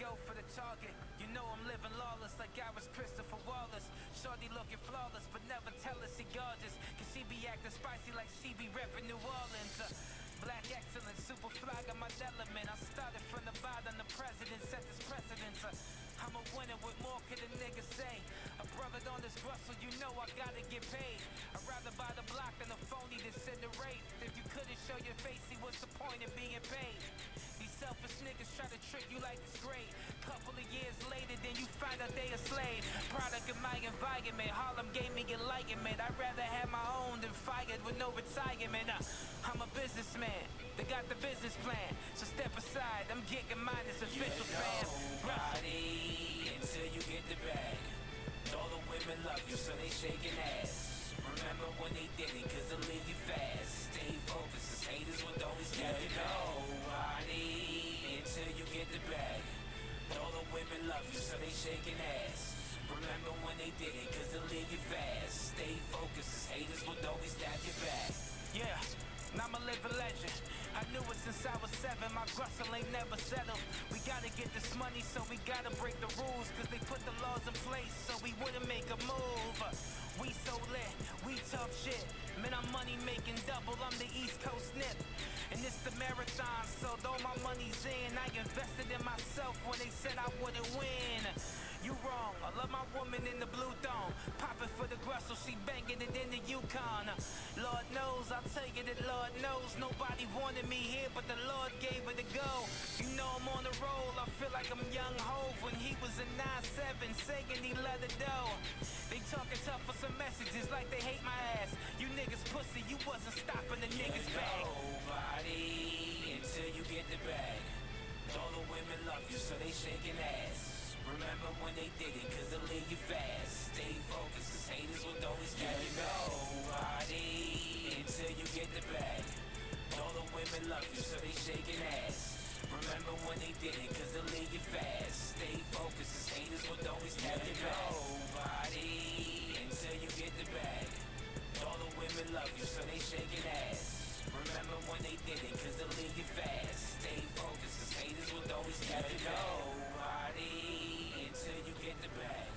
go for the target. You know I'm living lawless like I was Christopher Wallace. Shorty looking flawless, but never tell her she gorgeous. Cause she be acting spicy like she be reppin' New Orleans. Black excellence, super fly, got my element. I started from the bottom, the president set this precedence. I'm a winner, what more could a nigga say? A brother on this Russell, you know I gotta get paid. I'd rather buy the block than a phony to send a rate. If you couldn't show your face, see what's the point in being paid? These selfish niggas try to trick you like it's great. Couple of years later, then you find out they a slave. Product of my environment, Harlem gave me enlightenment. I'd rather have my own than fired with no retirement. I'm a businessman, they got the business plan. So step aside, I'm getting mine, it's official, fam. Nobody until you get the bag. All the women love you, so they shaking ass. Remember when they did it, cause they'll leave you fast. Stay focused, cause haters will always get you. Nobody until you get the bag. All the women love you, so they shaking ass. Remember when they did it, cause they'll leave you fast. Stay focused, cause haters will always stab your back. Yeah, and I'm a living legend. I knew it since I was 7, my Russell ain't never settled. We gotta get this money, so we gotta break the rules. Cause they put the laws in place, so we wouldn't make a move. We so lit, we tough shit. Man, I'm money making double, I'm the East Coast nip. And it's the marathon, so though my money's in, I invested in myself when they said I wouldn't win. You wrong, I love my woman in the blue thong. Popping for the Russell, she banging it in the Yukon. Lord knows, I'll tell you that Lord knows. Nobody wanted me here, but the Lord gave it a go. You know I'm on the roll, I feel like I'm young Hov when he was a 9'7", saying he let it go. They talking tough for some messages like they hate my ass. You niggas pussy, you wasn't stopping the niggas back. Nobody until you get the bag. All the women love you, so they shaking ass. Remember when they did it, cause they'll leave you fast. Stay focused, cause haters will always get you. Nobody until you get the bag. All the women love you, so they shaking ass. Remember when they did it, cause they'll leave you fast. Stay focused, cause haters will always get you. Nobody until you get the bag. All the women love you, so they shaking ass. Remember when they did it, cause they'll leave you fast. Stay focused, cause haters will always get you. Nobody until you get the bag.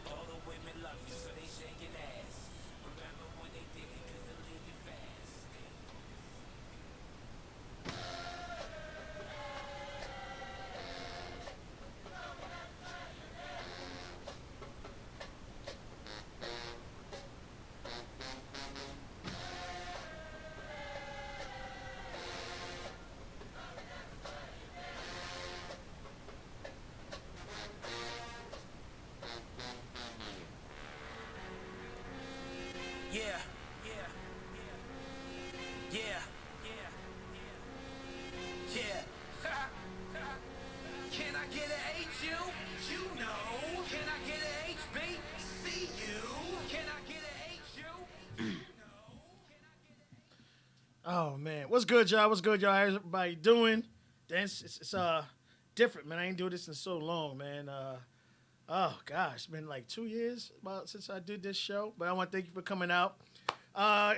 All the women love you, so they shaking ass. Remember when they did it, cause they'll leave you fast. Yeah, yeah, yeah, yeah, yeah. Can I get an HU? You know. Can I get an HBCU? Can I get an HU? Oh man, what's good, y'all? What's good, y'all? How's everybody doing? It's different, man. I ain't doing this in so long, man. Oh gosh, it's been like 2 years about since I did this show. But I want to thank you for coming out.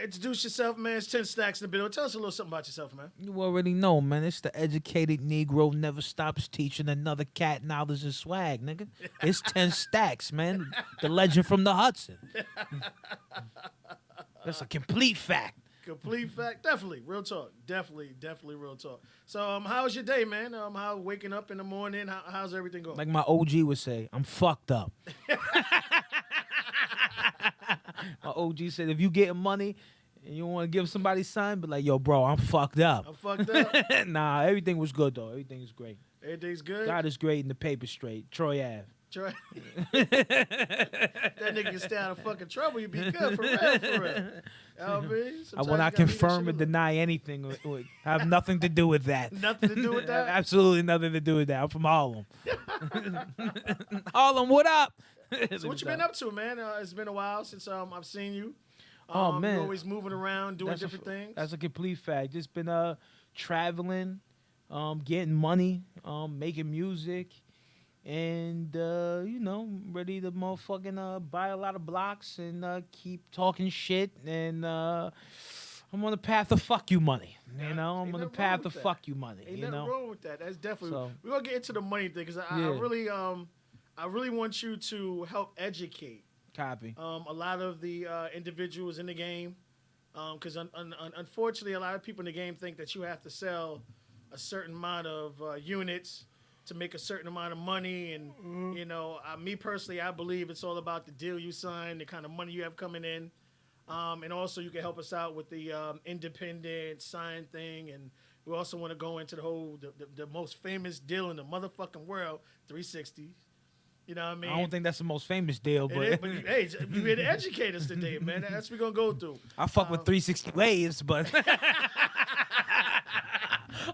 Introduce yourself, man. It's 10 Stacks in the video. Tell us a little something about yourself, man. You already know, man. It's the educated Negro never stops teaching another cat knowledge and swag, nigga. It's 10 Stacks, man. The legend from the Hudson. That's a complete fact. Complete fact, definitely real talk, definitely real talk. So, how's your day, man? How waking up in the morning? How's everything going? Like my OG would say, I'm fucked up. My OG said, if you getting money and you want to give somebody something, but like, yo, bro, I'm fucked up. I'm fucked up. Nah, everything was good though. Everything is great. Everything's good. God is great and the paper straight. Troy Ave. Troy. That nigga can stay out of fucking trouble. You be good for real, for real. You know what I mean? I Sometimes will you not gotta leave that confirm shit or alone. deny anything. Have nothing to do with that. Nothing to do with that? Absolutely nothing to do with that. I'm from Harlem. Harlem, what up? So what you been up to, man? It's been a while since I've seen you. Oh, man. You're always moving around, doing That's different things. That's a complete fact. Just been traveling, getting money, making music, and ready to motherfucking buy a lot of blocks and keep talking shit. And I'm on the path of fuck you money. You know, I'm Ain't on the nothing path wrong of with fuck you money. Ain't You nothing know, wrong with that. That's definitely. So- We're gonna get into the money thing because I Yeah. I really want you to help educate copy. a lot of the individuals in the game. Because unfortunately, a lot of people in the game think that you have to sell a certain amount of units to make a certain amount of money. And, you know, me personally, I believe it's all about the deal you sign, the kind of money you have coming in. And also, you can help us out with the independent sign thing. And we also want to go into the most famous deal in the motherfucking world, 360. You know what I mean? I don't think that's the most famous deal, It is, but but hey, you here to educate us today, man. That's what we're going to go through. I fuck with 360 waves, but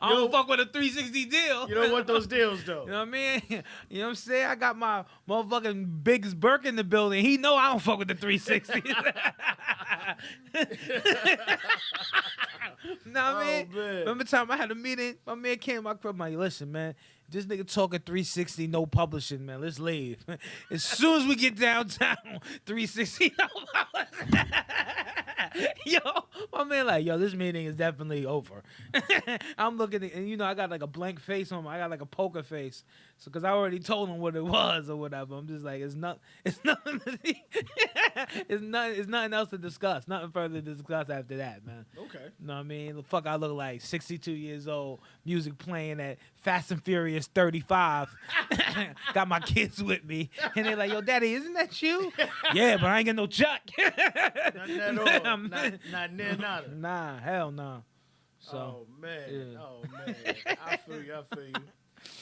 I don't fuck with a 360 deal. You don't want those deals, though. You know what I mean? You know what I'm saying? I got my motherfucking biggest Burke in the building. He know I don't fuck with the 360. Know what I mean? Man. Remember the time I had a meeting? My man came to my crib. I'm like, listen, man, this nigga talking 360, no publishing, man. Let's leave. As soon as we get downtown, 360, no publishing. Yo, my man like, yo, this meeting is definitely over. I'm looking at, and you know, I got like a blank face on me. I got like a poker face. So, cause I already told him what it was or whatever. I'm just like, it's nothing, it's nothing else to discuss. Nothing further to discuss after that, man. Okay. You know what I mean? The fuck I look like 62 years old, music playing at Fast and Furious 35. Got my kids with me. And they're like, yo, daddy, isn't that you? Yeah, but I ain't got no chuck. Not at all. Not near nada. Nah, hell no. So, Oh man. yeah. Oh man. I feel you. All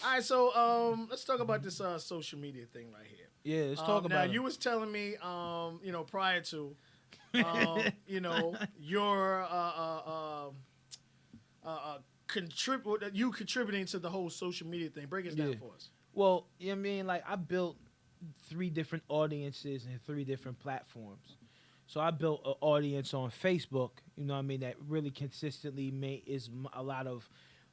right, so let's talk about this social media thing right here. yeah, let's talk now about you it. was telling me you know, prior to you know, your you contributing to the whole social media thing. Break it down Yeah. for us. Well, you know what I mean? Like, I built 3 different audiences and 3 different platforms. So I built an audience on Facebook, you know what I mean, that really consistently is a lot of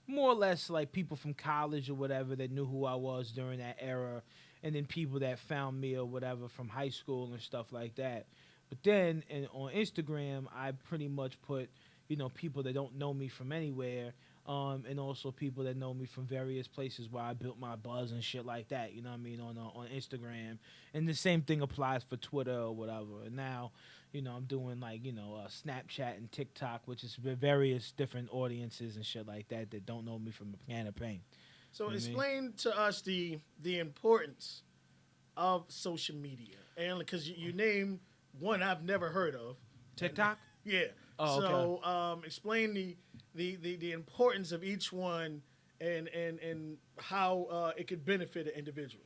more or less like people from college or whatever that knew who I was during that era, and then people that found me or whatever from high school and stuff like that. But then on Instagram, I pretty much put, you know, people that don't know me from anywhere, and also people that know me from various places where I built my buzz and shit like that, you know what I mean, on Instagram. And the same thing applies for Twitter or whatever. And now, you know, I'm doing like, you know, Snapchat and TikTok, which is various different audiences and shit like that that don't know me from a can of paint. So You know what I mean? explain to us the importance of social media, and because you name one I've never heard of, TikTok? yeah. Oh, so explain the importance of each one and how it could benefit an individual.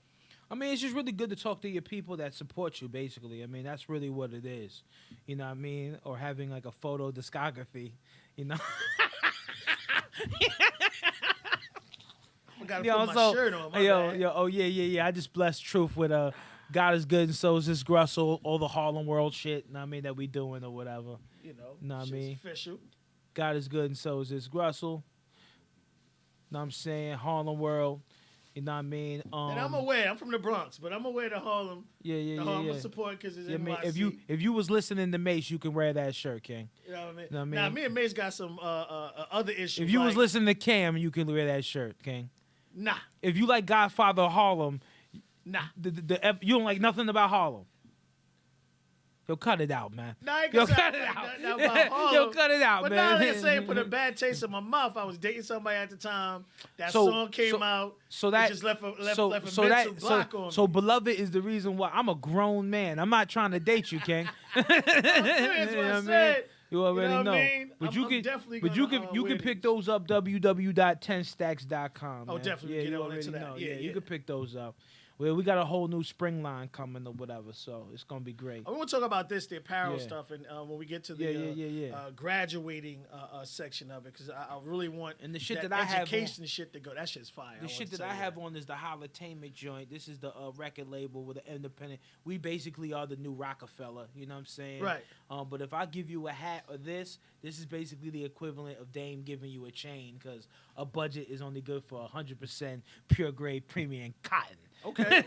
I mean, it's just really good to talk to your people that support you, basically. I mean, that's really what it is. You know what I mean? Or having like a photo discography, you know? I gotta put my shirt on. My bad. Oh yeah. I just blessed Truth with God is good and so is this Grussel, all the Harlem World shit, you know what I mean, that we doing or whatever. You know Know what I shit's mean? official. God is good and so is this Grussel. Know what I'm saying? Harlem World. You know what I mean? And I'm aware. I'm from the Bronx, but I'm aware of Harlem. Yeah. Harlem support because it's Yeah, I mean, NYC. if you was listening to Mace, you can wear that shirt, King. You know what I mean? Know what I Now, mean? me and Mace got some other issues. If you was like- listening to Cam, you can wear that shirt, King. Nah. If you like Godfather of Harlem, Nah. you don't like nothing about Harlem. Yo, cut it out, man. Nah, I ain't Yo, gonna say cut it out. nothing about Harlem. Yo, cut it out, But man. now, like I say, put a bad taste in my mouth. I was dating somebody at the time. That So- song came out. So it that just left a so mental that block on so me. beloved is the reason why I'm a grown man. I'm not trying to date you, King. That's You what know I what I mean? said. You already know what know. I mean? But I'm you can definitely but you gonna, can you wear can pick these. those up www.10stacks.com. Oh, man. definitely Yeah, get you on into already that. know. Yeah, You yeah. can pick those up. Well, we got a whole new spring line coming or whatever, so it's gonna be great. I want to talk about this, the apparel Yeah. stuff, and when we get to the Yeah. graduating section of it, because I really want And the shit that I have on- education shit to go. That shit's fire. The shit that I have on is the Holitainment joint. This is the record label with an independent. We basically are the new Rockefeller. You know what I'm saying? Right. But if I give you a hat or this is basically the equivalent of Dame giving you a chain because a budget is only good for 100% pure grade premium cotton. Okay.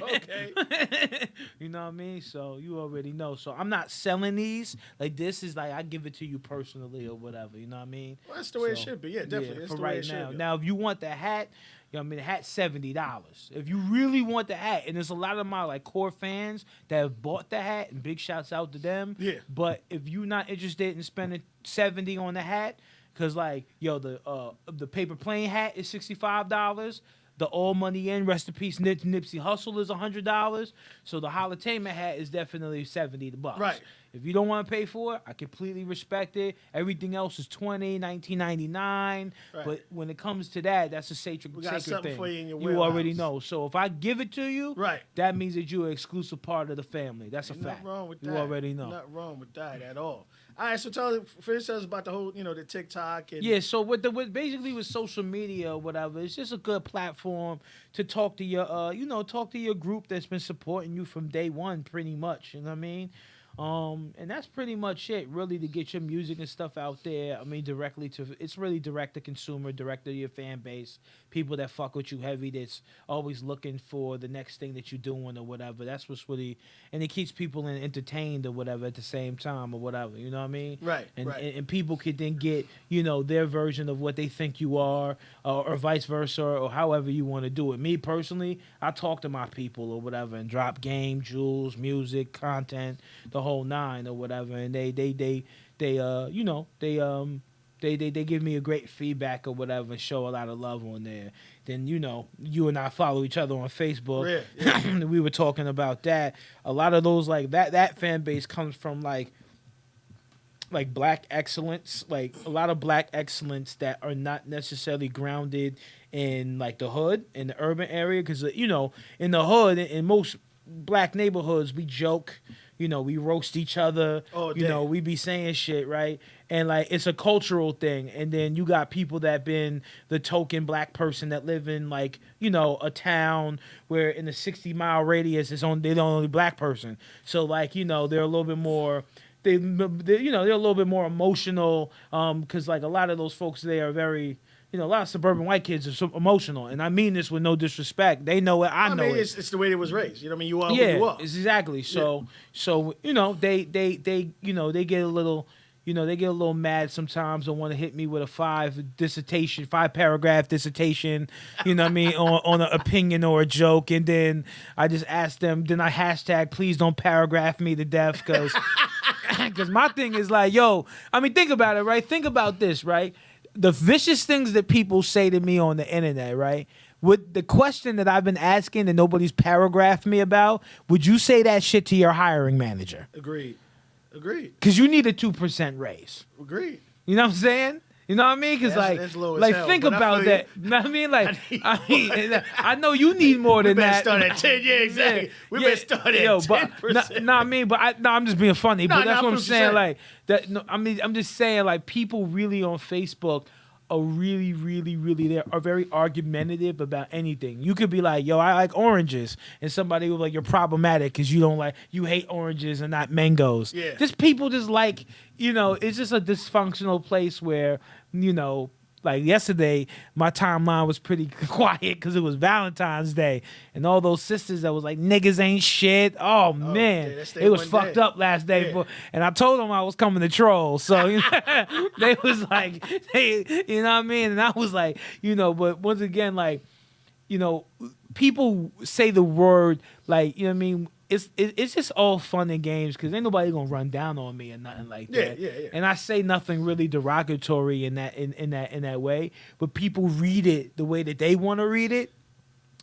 Okay. You know what I mean? So you already know. So I'm not selling these. Like this is like I give it to you personally or whatever. You know what I mean? Well, that's the way it should be. Yeah, definitely. That's for the way right it should now. be. Now, if you want the hat, you know what I mean, the hat's $70. If you really want the hat, and there's a lot of my like core fans that have bought the hat, and big shouts out to them. Yeah. But if you're not interested in spending 70 on the hat, cause like the paper plane hat is $65. The All Money In, rest in peace, Nipsey Hussle is $100. So the Holitainment hat is definitely $70. Right. If you don't want to pay for it, I completely respect it. Everything else is $19.99. Right. But when it comes to that, that's a sacred, We got sacred something thing. for you in your You already wheelhouse. know. So if I give it to you, Right. that means that you're an exclusive part of the family. That's a Ain't fact. nothing wrong with that. You already know. Nothing wrong with that at all. All right, so finish us about the whole, the TikTok and Yeah, so with basically with social media or whatever, it's just a good platform to talk to your talk to your group that's been supporting you from day one, pretty much. You know what I mean? And that's pretty much it, really, to get your music and stuff out there. I mean, it's really direct to consumer, direct to your fan base, people that fuck with you heavy, that's always looking for the next thing that you're doing or whatever. That's what's really, and it keeps people entertained or whatever at the same time or whatever. You know what I mean? Right, And right. and people could then get their version of what they think you are, or vice versa, or however you want to do it. Me personally, I talk to my people or whatever and drop game, jewels, music, content, the whole nine or whatever, and they give me a great feedback or whatever and show a lot of love on there. Then you and I follow each other on Facebook. Yeah. We were talking about that. A lot of those like that fan base comes from like black excellence, like a lot of black excellence that are not necessarily grounded in like the hood, in the urban area, because in the hood, in most black neighborhoods, we joke, we roast each other, Oh, damn. we be saying shit, right? And like it's a cultural thing. And then you got people that been the token black person that live in like a town where in a 60-mile radius they're the only black person. So like they're a little bit more. They're a little bit more emotional, because like a lot of those folks, they are very, a lot of suburban white kids are so emotional, and I mean this with no disrespect. They know it, I know mean, it. it's the way they was raised. You know what I mean? You are Yeah, who you are. it's exactly. So they get a little. They get a little mad sometimes and want to hit me with a 5-paragraph dissertation, you know what I mean, on an opinion or a joke. And then I just ask them, then I hashtag, please don't paragraph me to death, because my thing is like, yo, I mean, think about it, right? Think about this, right? The vicious things that people say to me on the internet, right? With the question that I've been asking and nobody's paragraphed me about, would you say that shit to your hiring manager? Agreed. Because you need a 2% raise. Agreed. You know what I'm saying? You know what I mean? Because That's low as hell, think but I about feel that. You know what I mean? Like, I know you need more than better that. start at 10. Yeah, exactly. We better start at 10%. I mean, but I'm just being funny. Nah, But that's nah, what I'm I'm saying. saying. Like that. No, I mean, I'm just saying. Like people really on Facebook are really, really, really they are very argumentative about anything. You could be like, yo, I like oranges, and somebody will be like, you're problematic because you hate oranges and not mangoes. Yeah. Just people just like, it's just a dysfunctional place where, like yesterday, my timeline was pretty quiet because it was Valentine's Day, and all those sisters that was like niggas ain't shit. Oh man, yeah, that's it was one fucked day. up last day, Yeah. and I told them I was coming to troll. So they was like, you know what I mean, and I was like, but once again, like, people say the word like, you know what I mean. It's just all fun and games because ain't nobody gonna run down on me or nothing like that. Yeah. And I say nothing really derogatory in that way, but people read it the way that they want to read it,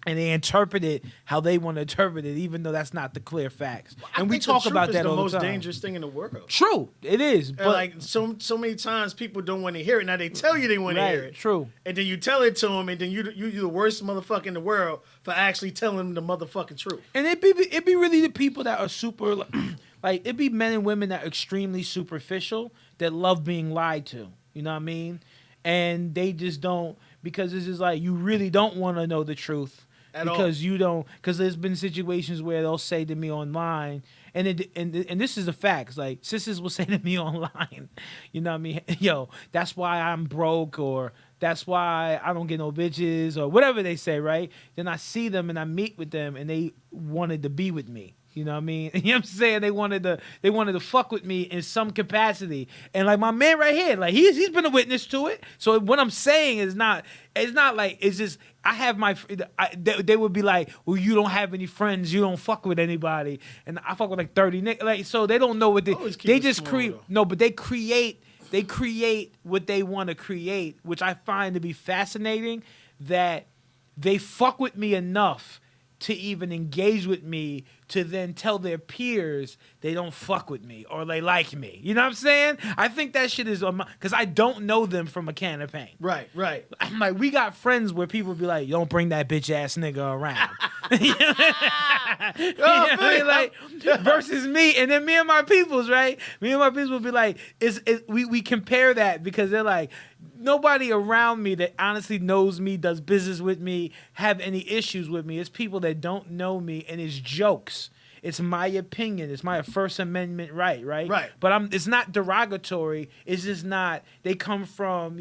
and they interpret it how they want to interpret it, even though that's not the clear facts. I And we think the talk truth about is that the all most the time. dangerous thing in the world. True, it is. And But like so many times people don't want to hear it. Now they tell you they want to hear it. True. And then you tell it to them, and then you're the worst motherfucker in the world for actually telling them the motherfucking truth. And it be really the people that are super like it be men and women that are extremely superficial that love being lied to. You know what I mean? And they just don't, because it's just like you really don't want to know the truth. At Because you don't, because there's been situations where they'll say to me online, and this is a fact. It's like sisters will say to me online, you know what I mean? Yo, that's why I'm broke, or That's why I don't get no bitches or whatever they say, right? Then I see them and I meet with them and they wanted to be with me. You know what I mean? You know what I'm saying? They wanted to fuck with me in some capacity. And like my man right here, like he's been a witness to it. So what I'm saying is not, it's not like, it's just, I have they would be like, well, you don't have any friends, you don't fuck with anybody. And I fuck with like 30 niggas. Like, so they don't know what Always keep they it just small, create. though. No, but they create what they want to create, which I find to be fascinating, that they fuck with me enough to even engage with me to then tell their peers they don't fuck with me or they like me. You know what I'm saying? I think that shit is because I don't know them from a can of paint. Right. I'm like, we got friends where people be like, don't bring that bitch ass nigga around. You know what I mean? Like, versus me, and then me and my peoples, right? Me and my peoples will be like, we compare that because they're like, nobody around me that honestly knows me, does business with me, have any issues with me. It's people that don't know me, and it's jokes. It's my opinion. It's my First Amendment right? Right. But it's not derogatory. It's just not. They come from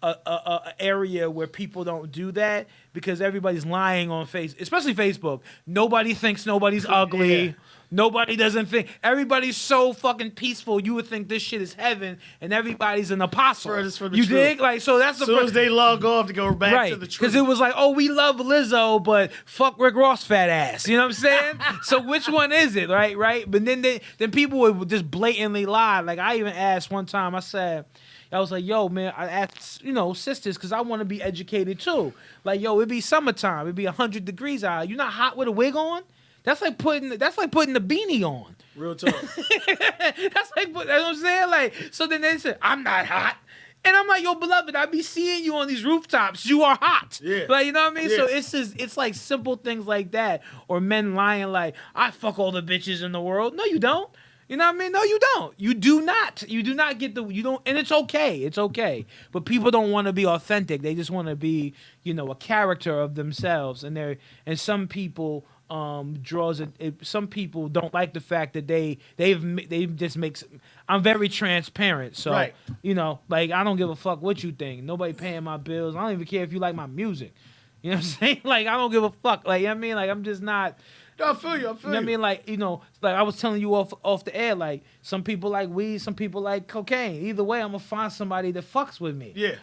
a area where people don't do that because everybody's lying on especially Facebook. Nobody thinks nobody's ugly. Yeah. Nobody doesn't think. Everybody's so fucking peaceful. You would think this shit is heaven, and everybody's an apostle. Furthest from the you truth. dig? Like, so that's As soon as they log off to go back to the truth. because it was like, oh, we love Lizzo, but fuck Rick Ross fat ass. You know what I'm saying? So which one is it, right? But then people would just blatantly lie. Like I even asked one time. I was like, yo, man, I asked, sisters, because I want to be educated too. Like, yo, it'd be summertime. It'd be 100 degrees out. You not hot with a wig on? That's like putting the beanie on. Real talk. That's like, what I'm saying? Like, so then they said, I'm not hot. And I'm like, yo, beloved, I be seeing you on these rooftops. You are hot. Yeah. Like, you know what I mean? Yeah. So it's like simple things like that. Or men lying like, I fuck all the bitches in the world. No, you don't. You know what I mean? No, you don't. You do not. You do not get and it's okay. It's okay. But people don't want to be authentic. They just want to be, a character of themselves. And some people some people don't like the fact that they just makes. I'm very transparent. So, Right. like I don't give a fuck what you think. Nobody paying my bills. I don't even care if you like my music. You know what I'm saying? Like I don't give a fuck. Like, you know what I mean? Like I'm just not. No, I feel you. You know what I mean? Like, like I was telling you off the air, like some people like weed, some people like cocaine. Either way, I'm gonna find somebody that fucks with me. Yeah.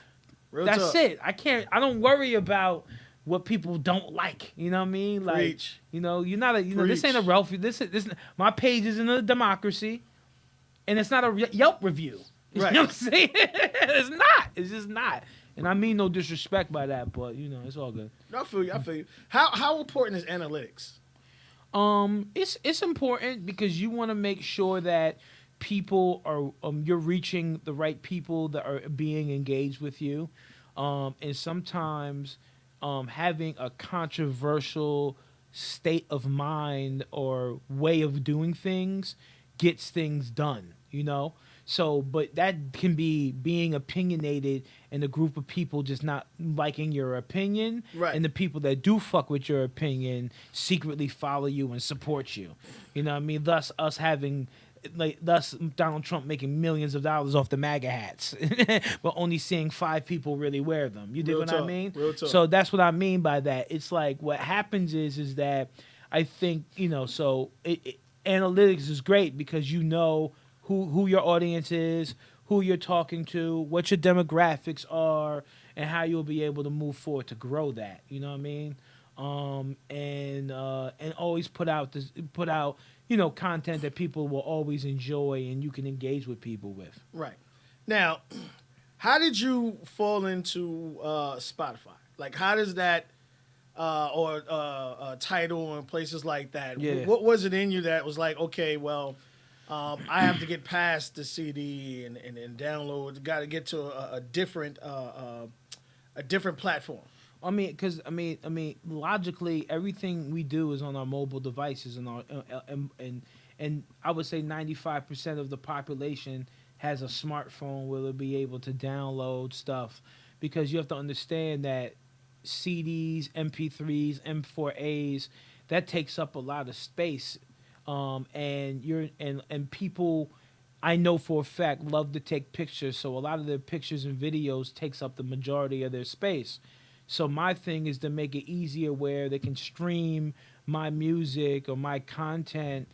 Real That's talk. it. I don't worry about what people don't like. You know what I mean? Like, Preach. you're not this ain't a Preach. Ralph. This my page isn't a democracy, and it's not a Yelp review. You Right. know what I'm saying? It's not. It's just not. And I mean no disrespect by that, but it's all good. No, I feel you. How important is analytics? It's important because you want to make sure that people are you're reaching the right people that are being engaged with you, and sometimes having a controversial state of mind or way of doing things gets things done. So, but that can be being opinionated and a group of people just not liking your opinion. Right. And the people that do fuck with your opinion secretly follow you and support you. You know what I mean? Thus Donald Trump making millions of dollars off the MAGA hats, but only seeing 5 people really wear them. You dig Real what talk. I mean? Real talk. So that's what I mean by that. It's like what happens is that I think, analytics is great because who your audience is, who you're talking to, what your demographics are, and how you'll be able to move forward to grow that. You know what I mean? And always put out content that people will always enjoy and you can engage with people with. Right. Now, how did you fall into Spotify? Like, how does that or Tidal and places like that? Yeah. What was it in you that was like, okay, well, I have to get past the CD and download. Got to get to a different platform. I mean, because logically, everything we do is on our mobile devices, and and I would say 95% of the population has a smartphone where they'll be able to download stuff. Because you have to understand that CDs, MP3s, M4As, that takes up a lot of space, and people I know for a fact love to take pictures, so a lot of their pictures and videos takes up the majority of their space. So my thing is to make it easier where they can stream my music or my content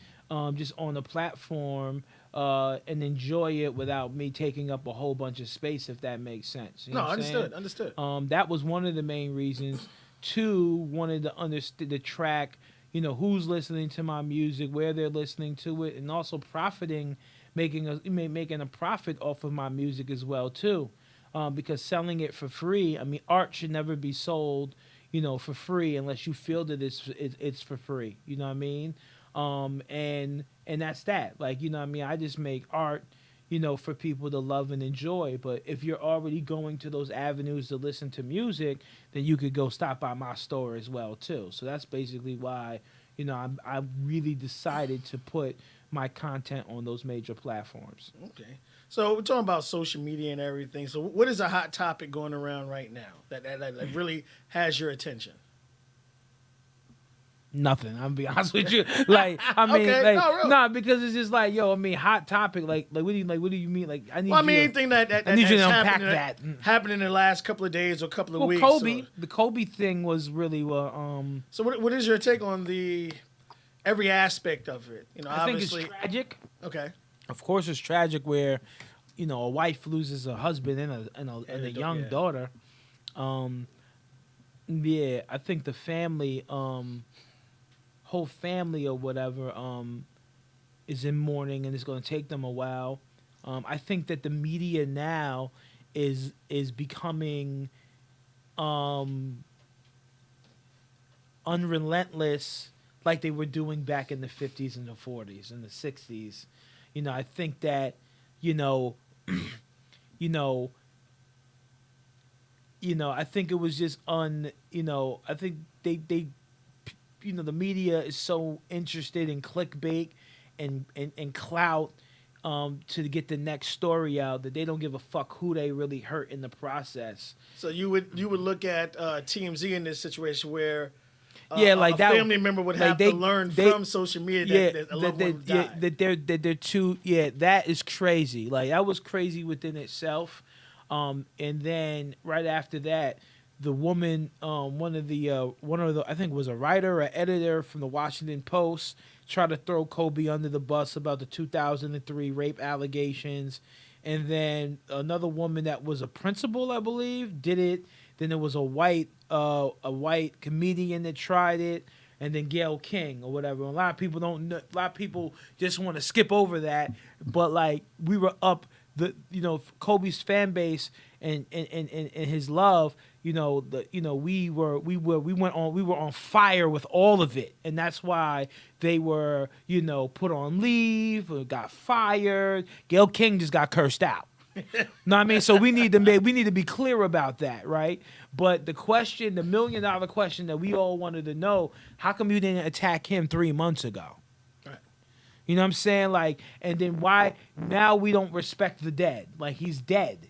just on the platform and enjoy it without me taking up a whole bunch of space, if that makes sense. You know No, what I'm saying? understood. That was one of the main reasons. Two, wanted to understand the track, who's listening to my music, where they're listening to it, and also profiting, making a profit off of my music as well too. Because selling it for free, I mean, art should never be sold, for free unless you feel that it's for free. You know what I mean? And that's that. Like, you know what I mean? I just make art, for people to love and enjoy. But if you're already going to those avenues to listen to music, then you could go stop by my store as well too. So that's basically why, I really decided to put my content on those major platforms. Okay. So we're talking about social media and everything. So what is a hot topic going around right now that really has your attention? Nothing. I'm gonna be honest with you. Like, I mean, Okay. like, No, really. nah, because it's just like, yo, I mean, hot topic. Like, what do you mean? Like, I need. Well, I mean, you anything that I need you that's to unpack happened, that. happened in the last couple of days or couple of Well, weeks. Kobe, the Kobe thing was really So what is your take on every aspect of it? I think it's obviously. tragic. Okay. Of course, it's tragic where, a wife loses a husband and a young yeah. daughter. Yeah, I think the family, whole family or whatever, is in mourning, and it's going to take them a while. I think that the media now is becoming unrelentless, like they were doing back in the 50s and the 40s and the 60s. I think that, I think it was just I think they the media is so interested in clickbait and clout to get the next story out that they don't give a fuck who they really hurt in the process. So you would look at TMZ in this situation where like a that family member would have to learn from social media that a loved one died. that they're too. That is crazy. Like, that was crazy within itself. And then right after that, the woman, one of the I think it was a writer or editor from the Washington Post, tried to throw Kobe under the bus about the 2003 rape allegations. And then another woman that was a principal, I believe, did it. Then there was a white comedian that tried it, and then Gayle King or whatever. A lot of people don't know, a lot of people just want to skip over that. But like, we were up Kobe's fan base and his love. We were on fire with all of it, and that's why they were put on leave or got fired. Gayle King just got cursed out. Know what I mean? So we need to be clear about that, right? But the $1 million question that we all wanted to know: how come you didn't attack him 3 months ago? Right. You know what I'm saying? Like, and then why now we don't respect the dead? Like, he's dead.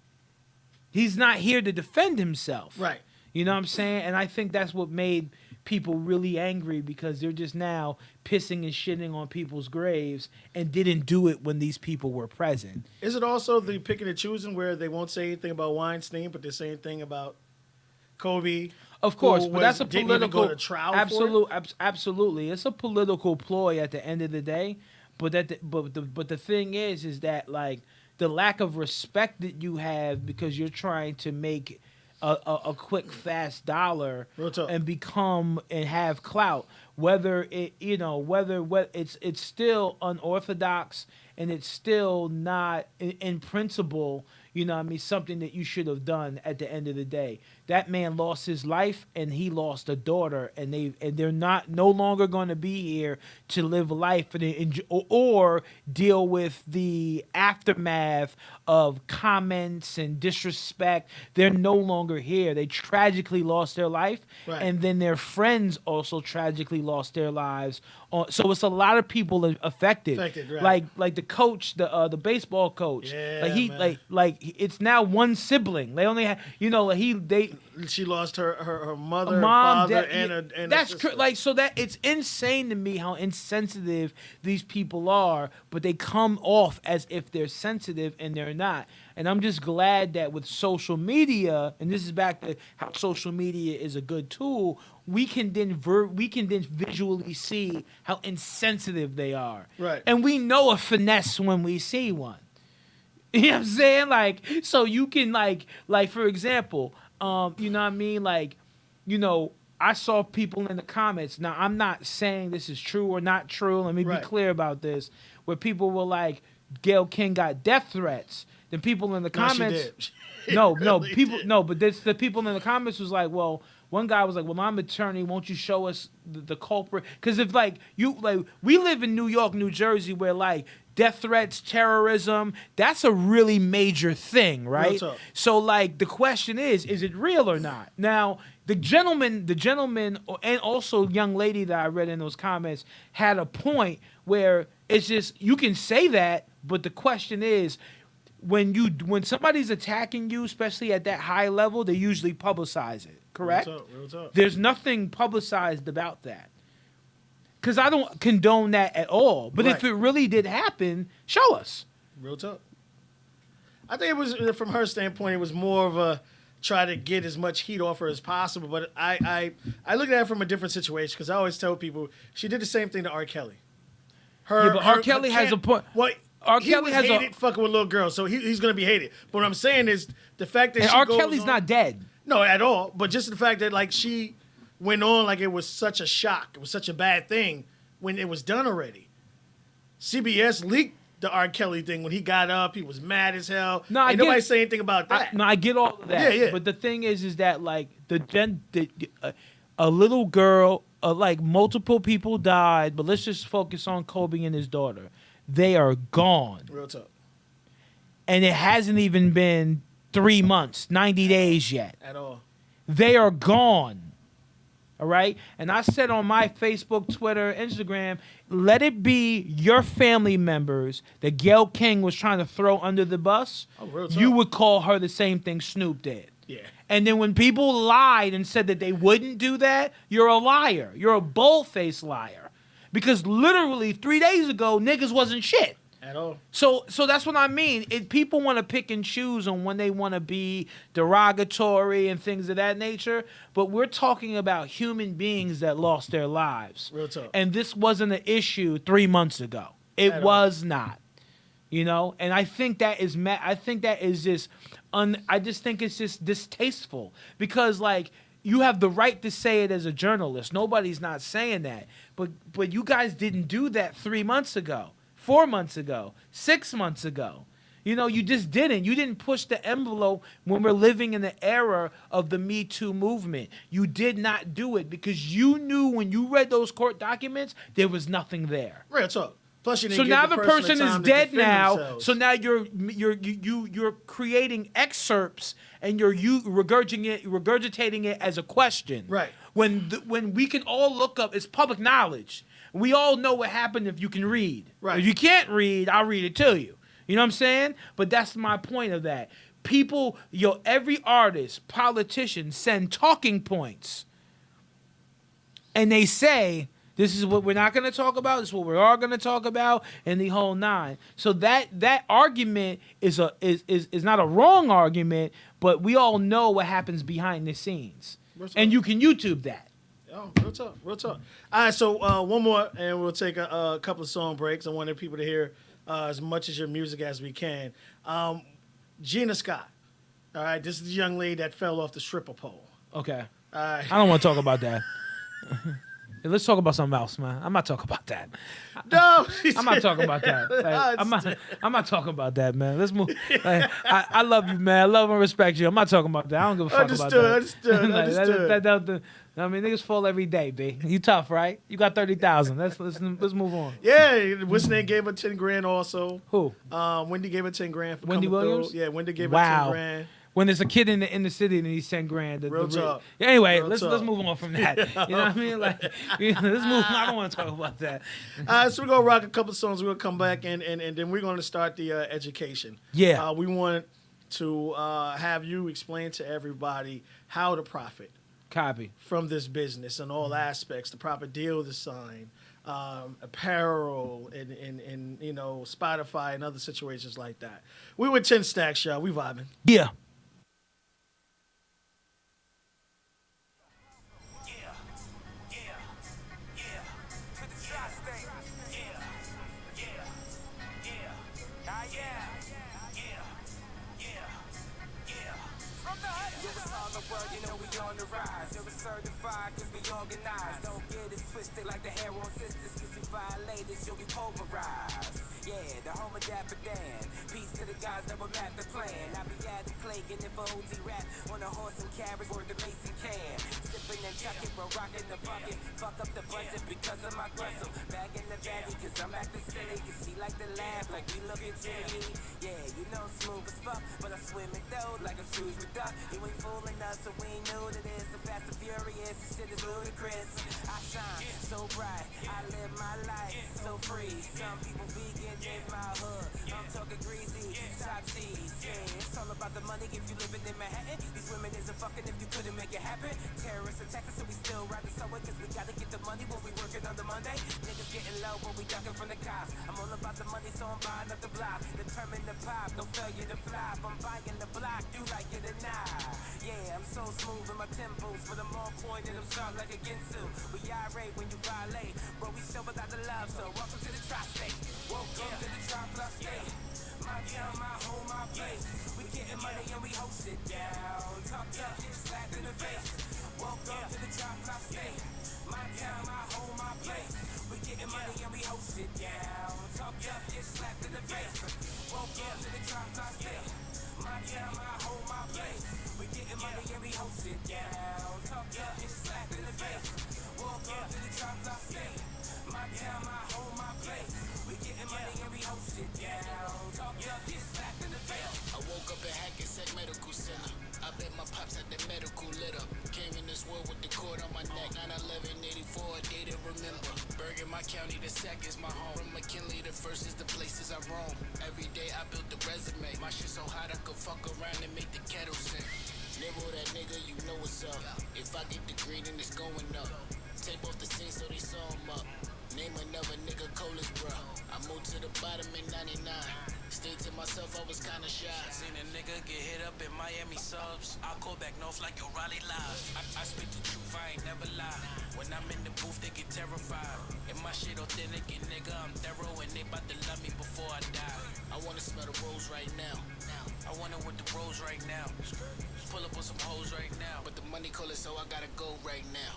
He's not here to defend himself. Right. You know what I'm saying? And I think that's what made people really angry, because they're just now pissing and shitting on people's graves and didn't do it when these people were present. Is it also the picking and choosing where they won't say anything about Weinstein, but they say anything about Kobe? Of course, but that's a didn't even political. go to trial for it? Absolutely, it's a political ploy at the end of the day. But the thing is that, like, the lack of respect that you have because you're trying to make a quick, fast dollar and become and have clout, whether it's still unorthodox and it's still not in principle, something that you should have done at the end of the day. That man lost his life and he lost a daughter, and they're no longer going to be here to live life or deal with the aftermath of comments and disrespect. They're no longer here. They tragically lost their life, right. And then their friends also tragically lost their lives. So it's a lot of people affected. Right. Like the coach, the baseball coach. Yeah, like he man. like it's now one sibling. They only have She lost her mother, mom, father, dad, and yeah, a that's sister. like, so that it's insane to me how insensitive these people are, but they come off as if they're sensitive and they're not. And I'm just glad that with social media, and this is back to how social media is a good tool, we can then visually see how insensitive they are. Right. And we know a finesse when we see one. You know what I'm saying? Like, so you can like for example, you know what I mean? Like, you know, I saw people in the comments. Now, I'm not saying this is true or not true. Let me Right. be clear about this. Where people were like, Gayle King got death threats. Then people in the No, she comments, did. She no, really people, did. no, but this, the people in the comments was like, well, one guy was like, well, I'm attorney. Won't you show us the culprit? Because if like we live in New York, New Jersey, where like death threats, terrorism, that's a really major thing, right? talk. So like the question is it real or not? Now, the gentleman, and also young lady that I read in those comments had a point where it's just, you can say that, but the question is, when somebody's attacking you, especially at that high level, they usually publicize it, correct? Real talk. There's nothing publicized about that. Because I don't condone that at all. But if Right. it really did happen, show us. Real talk. I think it was, from her standpoint, it was more of a try to get as much heat off her as possible. But I look at it from a different situation, because I always tell people she did the same thing to R. Kelly. Yeah, but R. Kelly has a point. Well, R. he Kelly was has a- hated fucking with little girls, so he's going to be hated. But what I'm saying is the fact that And she R. goes Kelly's on- not dead. No, at all. But just the fact that like she went on like it was such a shock, it was such a bad thing when it was done already. CBS leaked the R. Kelly thing when he got up. He was mad as hell. No, I Ain't get- nobody say anything about that. I get all of that. Yeah, yeah. But the thing is that like a little girl, like multiple people died, but let's just focus on Kobe and his daughter. They are gone. Real talk. And it hasn't even been 3 months, 90 days yet. At all. They are gone. All right? And I said on my Facebook, Twitter, Instagram, let it be your family members that Gayle King was trying to throw under the bus. Oh, real You talk. would call her the same thing Snoop did. Yeah. And then when people lied and said that they wouldn't do that, you're a liar. You're a bull-faced liar. Because literally 3 days ago, niggas wasn't shit. At all. So that's what I mean. People want to pick and choose on when they want to be derogatory and things of that nature, but we're talking about human beings that lost their lives. Real talk. And this wasn't an issue 3 months ago. It At all. was not. You know, and I think that is just I just think it's just distasteful, because like you have the right to say it as a journalist. Nobody's not saying that. But you guys didn't do that 3 months ago. 4 months ago, 6 months ago. You know, you just didn't. You didn't push the envelope when we're living in the era of the Me Too movement. You did not do it because you knew when you read those court documents, there was nothing there. Real talk. Plus, you didn't So give now the the person person the is time to dead defend now. themselves. So now you're creating excerpts and you're regurgitating it as a question. Right. When we can all look up, it's public knowledge. We all know what happened if you can read. Right. If you can't read, I'll read it to you. You know what I'm saying? But that's my point of that. People, every artist, politician send talking points. And they say, this is what we're not going to talk about. This is what we are going to talk about, and the whole nine. So that argument is not a wrong argument, but we all know what happens behind the scenes, and you can YouTube that. Oh, real talk, real talk. All right, so one more, and we'll take a couple of song breaks. I wanted people to hear as much of your music as we can. Gina Scott. All right, this is the young lady that fell off the stripper pole. Okay. All right. I don't want to talk about that. Let's talk about something else, man. I'm not talking about that. No, I'm not talking about that. Like, I'm not talking about that, man. Let's move. Like, I love you, man. I love and respect you. I'm not talking about that. I don't give a fuck about that. Understood. I mean, niggas fall every day, B. You tough, right? You got 30,000. Let's move on. Yeah, what's her name gave her 10 grand also. Who? Wendy gave her 10 grand for Wendy coming Williams? through. Yeah, Wendy gave her Wow. 10 grand. When there's a kid in the city and he's 10 grand. Real talk. Anyway, Real let's talk. move on from that. You know what I mean? Like, let's move. I don't want to talk about that. All right, so we're going to rock a couple of songs. We're going to come back, and then we're going to start the education. Yeah. We want to have you explain to everybody how to profit Copy. from this business and all aspects, the proper deal to sign, apparel, and Spotify and other situations like that. We with 10 Stacks, y'all. We vibing. Yeah. You know we on the rise. You're certified cause we organized. Don't get it twisted like the Hero Sisters. Cause you violate this, you'll be pulverized. Yeah, the home of Dapper Dan. Peace to the guys that will map the plan. I be at the clay getting for OG rap. On a horse and carriage where the Mason can. Sipping and chucking, bro, rocking the bucket. Fuck up the budget because of my guzzle. Back in the baggy cause I'm at the city. Cause she like to laugh like we look at Jimmy. Yeah, you know smooth as fuck. But I swim it though like a Scrooge McDuck. You ain't fooling us so we ain't new to this. The fast and furious, this shit is ludicrous. I shine so bright, I live my life so free. Some people vegan in my hood. I'm talking greasy, top cheese. Yeah, it's all about the money if you living in Manhattan. These women isn't fucking if you couldn't make it happen. Terrorists attack us so we still riding somewhere cause we gotta get the money when we working on the Monday. Niggas getting low but we ducking from the cops. I'm all about the money so I'm buying up the block. Determined to pop, no failure to flop. I'm buying the block, you like it or not. Yeah, I'm so smooth in my tempos, but I'm on point and I'm sharp like a Ginsu. We irate when you violate, but we still without the love, so welcome to the tri-state. Welcome to the tri-plus state. My town, my home, my place. We getting money and we host it down. Talk tough, get slapped in the face. Welcome to the tri-plus state. My town, my home, my place. We getting money and we host it down. Talk tough, get slapped in the face. Welcome to the tri-plus state. My town, my home, my place. We getting money and we host it down. Talk tough, get slapped in the face. Welcome to the tri-plus state. My town, my home, my place. We getting money and we host it down. Talk tough, get slapped in the face. I woke up at Hackensack Medical Center. I bet my pops had the medical lit up. Came in this world with the cord on my neck. 9/11/84, a day to remember. Bergen, my county, the sack is my home. From McKinley, the first is the places I roam. Every day I built the resume. My shit so hot I could fuck around and make the kettle sing. Nibble that nigga, you know what's up. If I get the green, then it's going up. Tape off the scene so they saw him up. Name another nigga cold as bruh. I moved to the bottom in 99. Stayed to myself, I was kinda shy. Seen a nigga get hit up in Miami subs. I call back north like your Raleigh live. I spit the truth, I ain't never lie. When I'm in the booth, they get terrified. And my shit authentic, and nigga, I'm thorough. And they bout to love me before I die. I wanna smell the rose right now. I wanna with the rose right now. Pull up on some hoes right now. But the money calling, so I gotta go right now.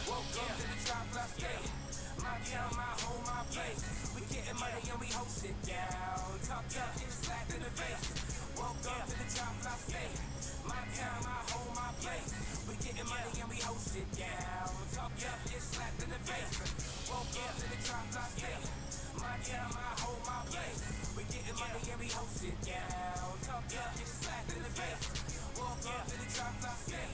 Welcome to the tri-plus state. My town, my home, my place. We getting money and we host it down. Talk tough, get slapped in the face. Welcome to the tri-plus state. My town, my home, my place. We getting money and we host it down. Talk tough, get slapped in the face. Welcome to the tri-plus state. My town, my home, my place. We getting money and we host it down. Talk tough, get slapped in the face. Welcome to the tri-plus state.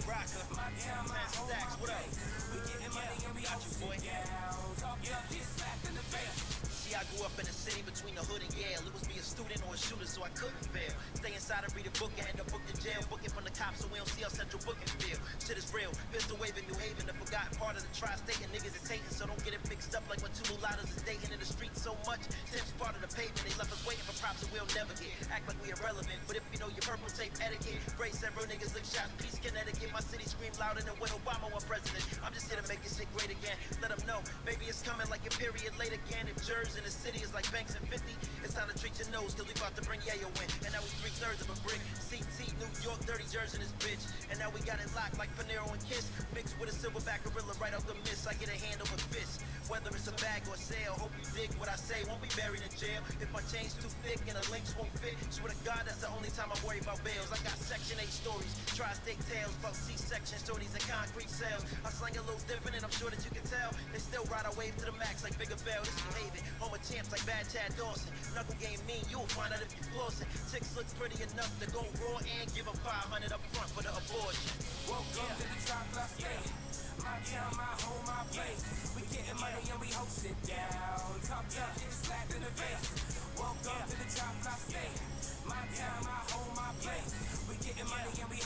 My town, my home, my place. We getting money and we host it down. Talk tough, get slapped in the face. See, I grew up in the city between the hood and Yale. It was be a student or a shooter, so I couldn't fail. Stay inside and read a book and end up booked in jail. Booking from the cops so we don't see our central booking field. Shit is real. Pistol waving New Haven, the forgotten part of the tri-state. And niggas is hating, so don't get it mixed up like when two mulattoes is dating in the streets so much. Tim's part of the pavement. They left us waiting for props that we'll never get. Act like we irrelevant, but if you know your purple tape etiquette, brace several niggas lick shots. Peace, Connecticut. My city scream louder than when Obama was president. I'm just here to make this shit great again. Let them know, maybe it's coming like a period late again. If Jersey in the city is like Banks and 50, it's time to treat your nose, cause we about to bring Yayo in. And now we 3/3 of a brick. CT, New York, dirty Jersey in this bitch. And now we got it locked like Panero and Kiss. Mixed with a silverback gorilla right out the mist. I get a hand over fist. Whether it's a bag or a sale, hope you dig what I say. Won't be buried in jail if my chain's too thick and the links won't fit. Swear to God, that's the only time I worry about bails. I got Section 8 stories, tri-state tales about C-section shorties and concrete sales. I slang a little different and I'm sure that you can tell. They still ride our wave to the max like Bigger Bell. This is New Haven, home of champs like Bad Chad Dawson. Knuckle game mean, you'll find out if you flossing. Chicks look pretty enough to go raw and give them 500 up front for the abortion. Welcome to the tri-plus state. My town, my home, my place. We getting money and we host it down. Talk tough, get slapped in the face. Welcome to the tri-plus state. My town, my home, my place.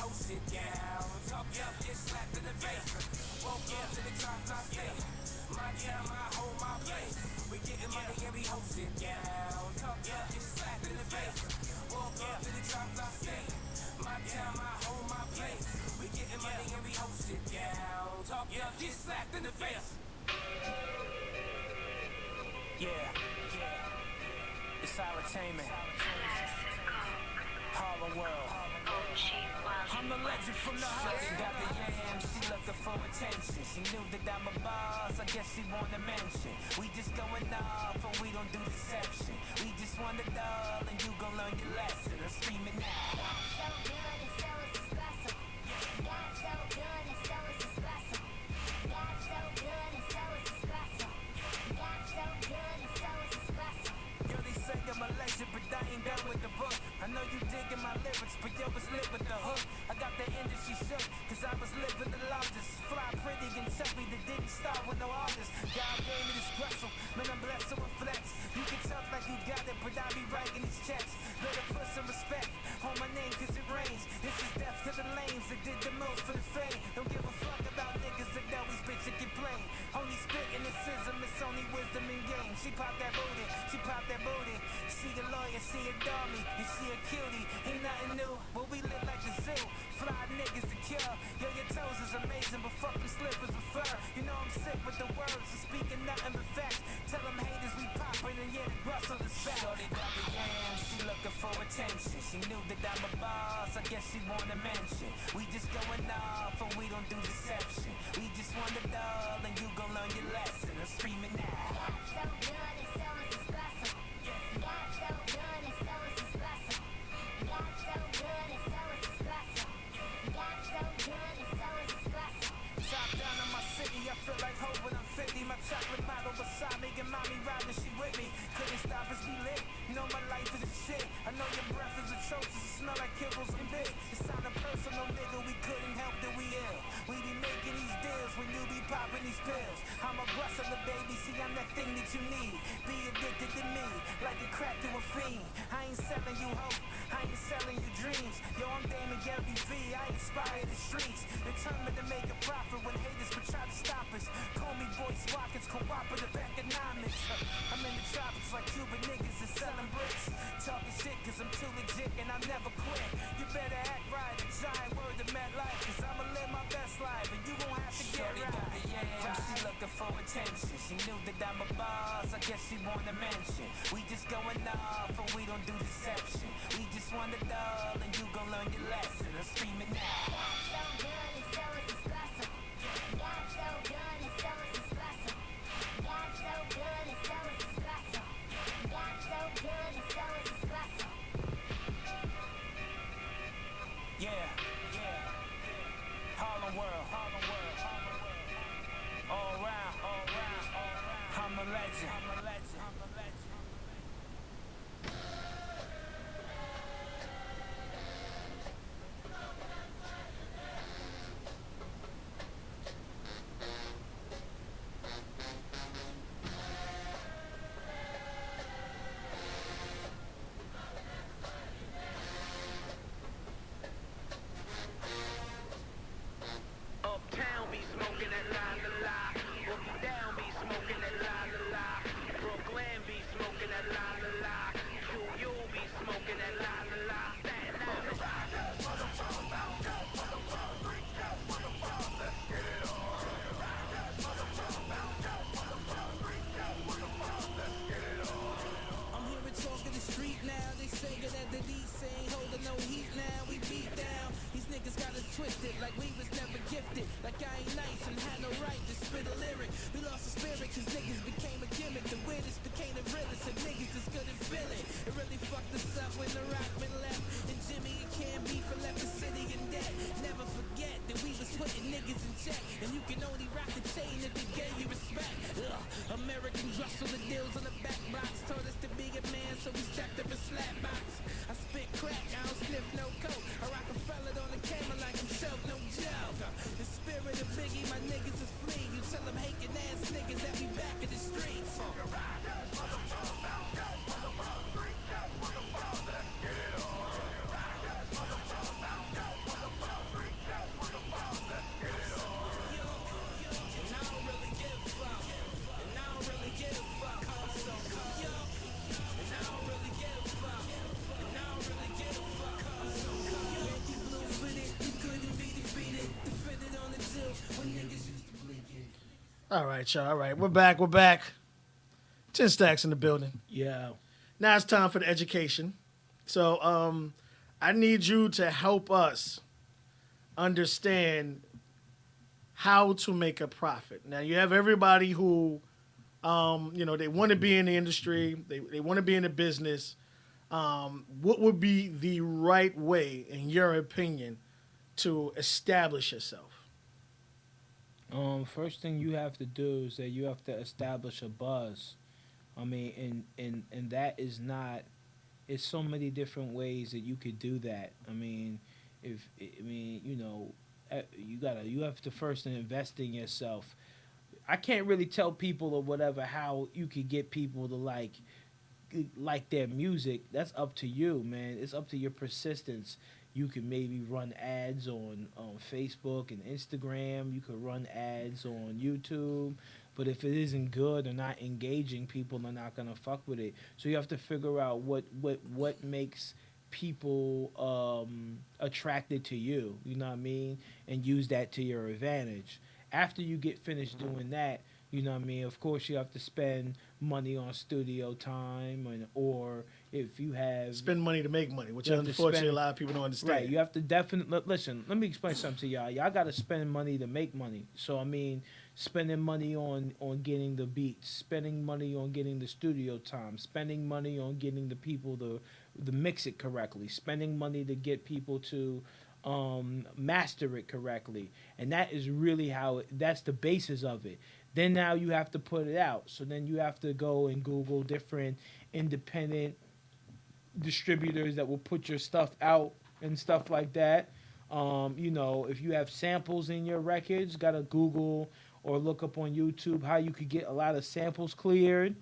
host it down. Talk up, get slapped in the face. Woke up to the top, not staying. My town, my home, my place. We getting money and we host it down. Talk up, get slapped in the face. Woke up to the top, not staying. My town, my home, my place. We getting money and we host it down. Talk up, get slapped in the face. Yeah. It's our entertainment. Harlem World. I'm the legend from the hood. She got the yam, she looking for attention. She knew that I'm a boss, I guess she wanna mention. We just going off and we don't do deception. We just want it all and you gon' learn your lesson. I'm screaming now. So good and so is espresso. God so good and so is espresso. God so good and so is espresso. God so good and so is espresso. Yo, they say I'm a legend, but I ain't done with the book. I know you digging my lyrics, but yo, it's lit with the hook. I got the industry shook, cause I was living the largest. Fly pretty and chubby that didn't start with no artist. God gave me this pretzel, man, I'm blessed with flex. You can talk like you got it, but I be writing these checks. Better put some respect on my name, cause it rains. This is death to the lames that did the most for the fame. Don't give a fuck about niggas that always bitch and complain. Only spitting the schism, it's only wisdom in game. She pop that booty, she pop that booty. She a lawyer, she adore me, and she a cutie. Ain't nothing new, but we live like the zoo. Fly niggas to cure. Yo, your toes is amazing, but fuck them slippers with fur. You know I'm sick with the words, so speaking nothing but facts. Tell them haters we poppin' and yeah, the rustle is back. Shorty got the yam, she looking for attention. She knew that I'm a boss, I guess she wanna mention. We just going off and we don't do deception. We just want it all and you gon' learn your lesson. I'm screaming now. God so good and so is espresso. God so good and so is espresso. God so good and so is espresso. God so good and so is espresso. Top down in my city, I feel like hope when I'm 50. My chocolate model beside me and mommy riding, she with me. Couldn't stop us, we lit. You know my life is a shit. I know your breath is atrocious, it smell like kibbles and big. It sounded personal, nigga, we couldn't help that we ill. We be making these deals when you be popping these pills. I'm a rustler, baby, see I'm that thing that you need. Be addicted to me, like a crack to a fiend. I ain't selling you hope, I ain't selling you dreams. Yo, I'm Damon Gary V, I inspire the streets. Determined to make a profit when haters would try to stop us. Call me Boyce Watkins, cooperative economics. I'm in the tropics like Cuban niggas and selling bricks. Talking shit cause I'm too legit and I never quit. You better act right, a giant word to MetLife, cause I'ma live my best life and you gon' have to get Shorty right. got the yam, She looking for attention. She knew that I'm a boss, I guess she wanna mention. We just going off and we don't do deception. We just want it all and you gon' learn your lesson. I'm screaming now. God so good and so is espresso. God so good and so is espresso. God so good and so is espresso. God so good and so is espresso. Yeah. Harlem World. All around. I'm a legend. Uptown be smoking that la la la. Boogie down be smoking that la la la. Brooklyn be smoking that la la la. You be smoking that la la la. I'm hearing talk in the street now. They say that the DC ain't holding no heat now. We beat down. These niggas got us twisted like we was never gifted. Like I ain't nice and had no right to spit a lyric. We lost the spirit cause niggas became a gimmick. The weirdest became the realest and niggas just couldn't feel it. It really fucked us up when the Rockman left. And Jimmy and Cam Beef left the city in debt. Never forget that we was putting niggas in check. And you can only rock the chain if they gave you respect. American hustle the deals on the back box. Told us to be a man so we stepped up a slap box. I spit crack, I don't sniff no coke. I rock a fella on the camera like I'm choke, no joke. The spirit of Biggie, my niggas is fleeing. You tell them hating ass niggas that we back in the streets. All right, y'all. All right, we're back. We're back. 10 stacks in the building. Yeah. Now it's time for the education. So I need you to help us understand how to make a profit. Now you have everybody who, they want to be in the industry, they want to be in the business. What would be the right way, in your opinion, to establish yourself? First thing you have to do is that you have to establish a buzz. I mean, and that is not. It's so many different ways that you could do that. I mean, you have to first invest in yourself. I can't really tell people or whatever how you could get people to like their music. That's up to you, man. It's up to your persistence. You can maybe run ads on Facebook and Instagram. You could run ads on YouTube. But if it isn't good or not engaging, people are not gonna fuck with it. So you have to figure out what makes people attracted to you. You know what I mean? And use that to your advantage. After you get finished doing that, you know what I mean? Of course, you have to spend money on studio time, or if you have Spend money to make money, which You have to unfortunately spend- a lot of people don't understand. right, you have to definitely listen. Let me explain something to y'all. Y'all got to spend money to make money. So I mean, spending money on getting the beats, spending money on getting the studio time, spending money on getting the people to mix it correctly, spending money to get people to master it correctly, and that is really that's the basis of it. Then now you have to put it out. So then you have to go and Google different independent distributors that will put your stuff out and stuff like that. If you have samples in your records, gotta Google or look up on YouTube how you could get a lot of samples cleared,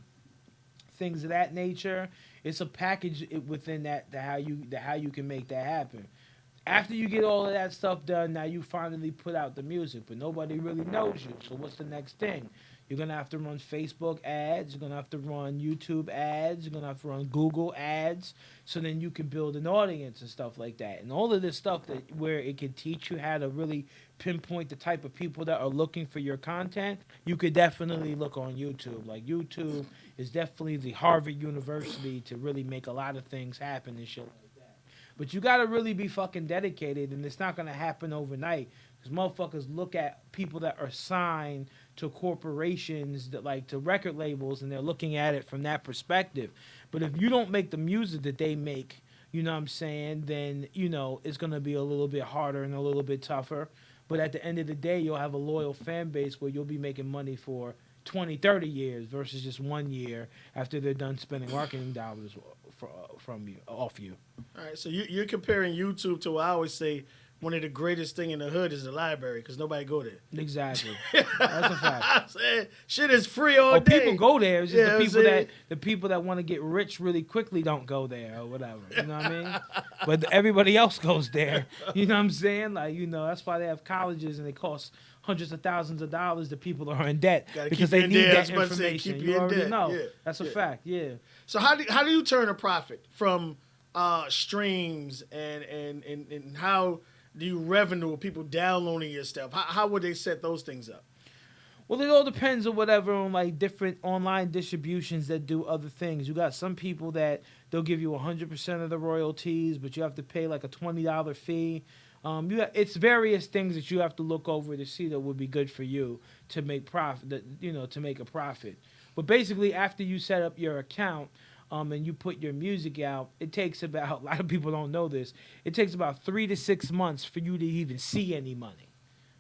things of that nature. It's a package within that how you can make that happen. After you get all of that stuff done, now you finally put out the music, but nobody really knows you. So what's the next thing? You're going to have to run Facebook ads. You're going to have to run YouTube ads. You're going to have to run Google ads. So then you can build an audience and stuff like that. And all of this stuff where it can teach you how to really pinpoint the type of people that are looking for your content, you could definitely look on YouTube. Like YouTube is definitely the Harvard University to really make a lot of things happen and shit like that. But you got to really be fucking dedicated, and it's not going to happen overnight. Because motherfuckers look at people that are signed to corporations, to record labels, and they're looking at it from that perspective. But if you don't make the music that they make, you know what I'm saying, then, it's going to be a little bit harder and a little bit tougher. But at the end of the day, you'll have a loyal fan base where you'll be making money for 20, 30 years versus just 1 year after they're done spending marketing dollars off you. All right, so you're comparing YouTube to what I always say one of the greatest thing in the hood is the library because nobody go there. Exactly. That's a fact. I'm saying shit is free all day. People go there. It's just Yeah, the people that want to get rich really quickly don't go there or whatever. You know what I mean? But everybody else goes there. You know what I'm saying? That's why they have colleges and they cost hundreds of thousands of dollars that people are in debt Gotta because keep they you in need debt. that I was about to say, information. keep you You in already debt. know. Yeah, That's a yeah. fact. Yeah. So how do you turn a profit from streams and how do you revenue people downloading your stuff? How would they set those things up? Well, it all depends on whatever on different online distributions that do other things. You got some people that they'll give you 100% of the royalties, but you have to pay like a $20 fee. It's various things that you have to look over to see that would be good for you to make profit. To make a profit. But basically, after you set up your account, and you put your music out, it takes about, a lot of people don't know this, it takes about 3 to 6 months for you to even see any money.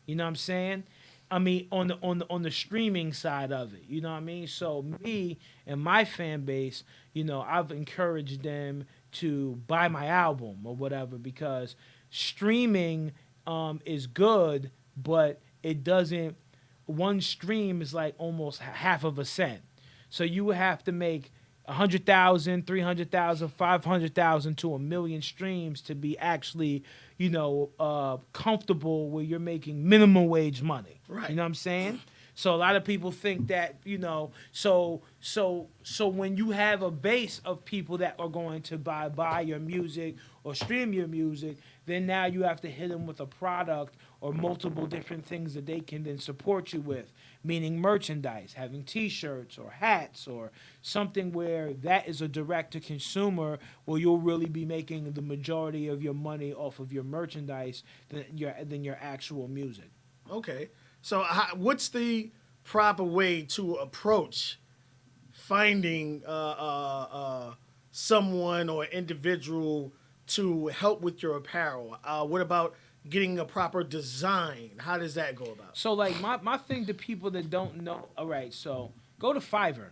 You know what I'm saying? I mean, on the streaming side of it, you know what I mean? So me and my fan base, I've encouraged them to buy my album or whatever because streaming is good, but it doesn't, one stream is like almost half of a cent. So you would have to make 100,000, 300,000, 500,000 to 1 million streams to be actually, comfortable where you're making minimum wage money. Right. You know what I'm saying? So a lot of people think that, so when you have a base of people that are going to buy your music or stream your music, then now you have to hit them with a product or multiple different things that they can then support you with, meaning merchandise, having t-shirts or hats or something where that is a direct to consumer, where you'll really be making the majority of your money off of your merchandise than your actual music. Okay. So what's the proper way to approach finding someone or individual to help with your apparel? What about getting a proper design? How does that go about? So like my thing to people that don't know, all right, so go to Fiverr.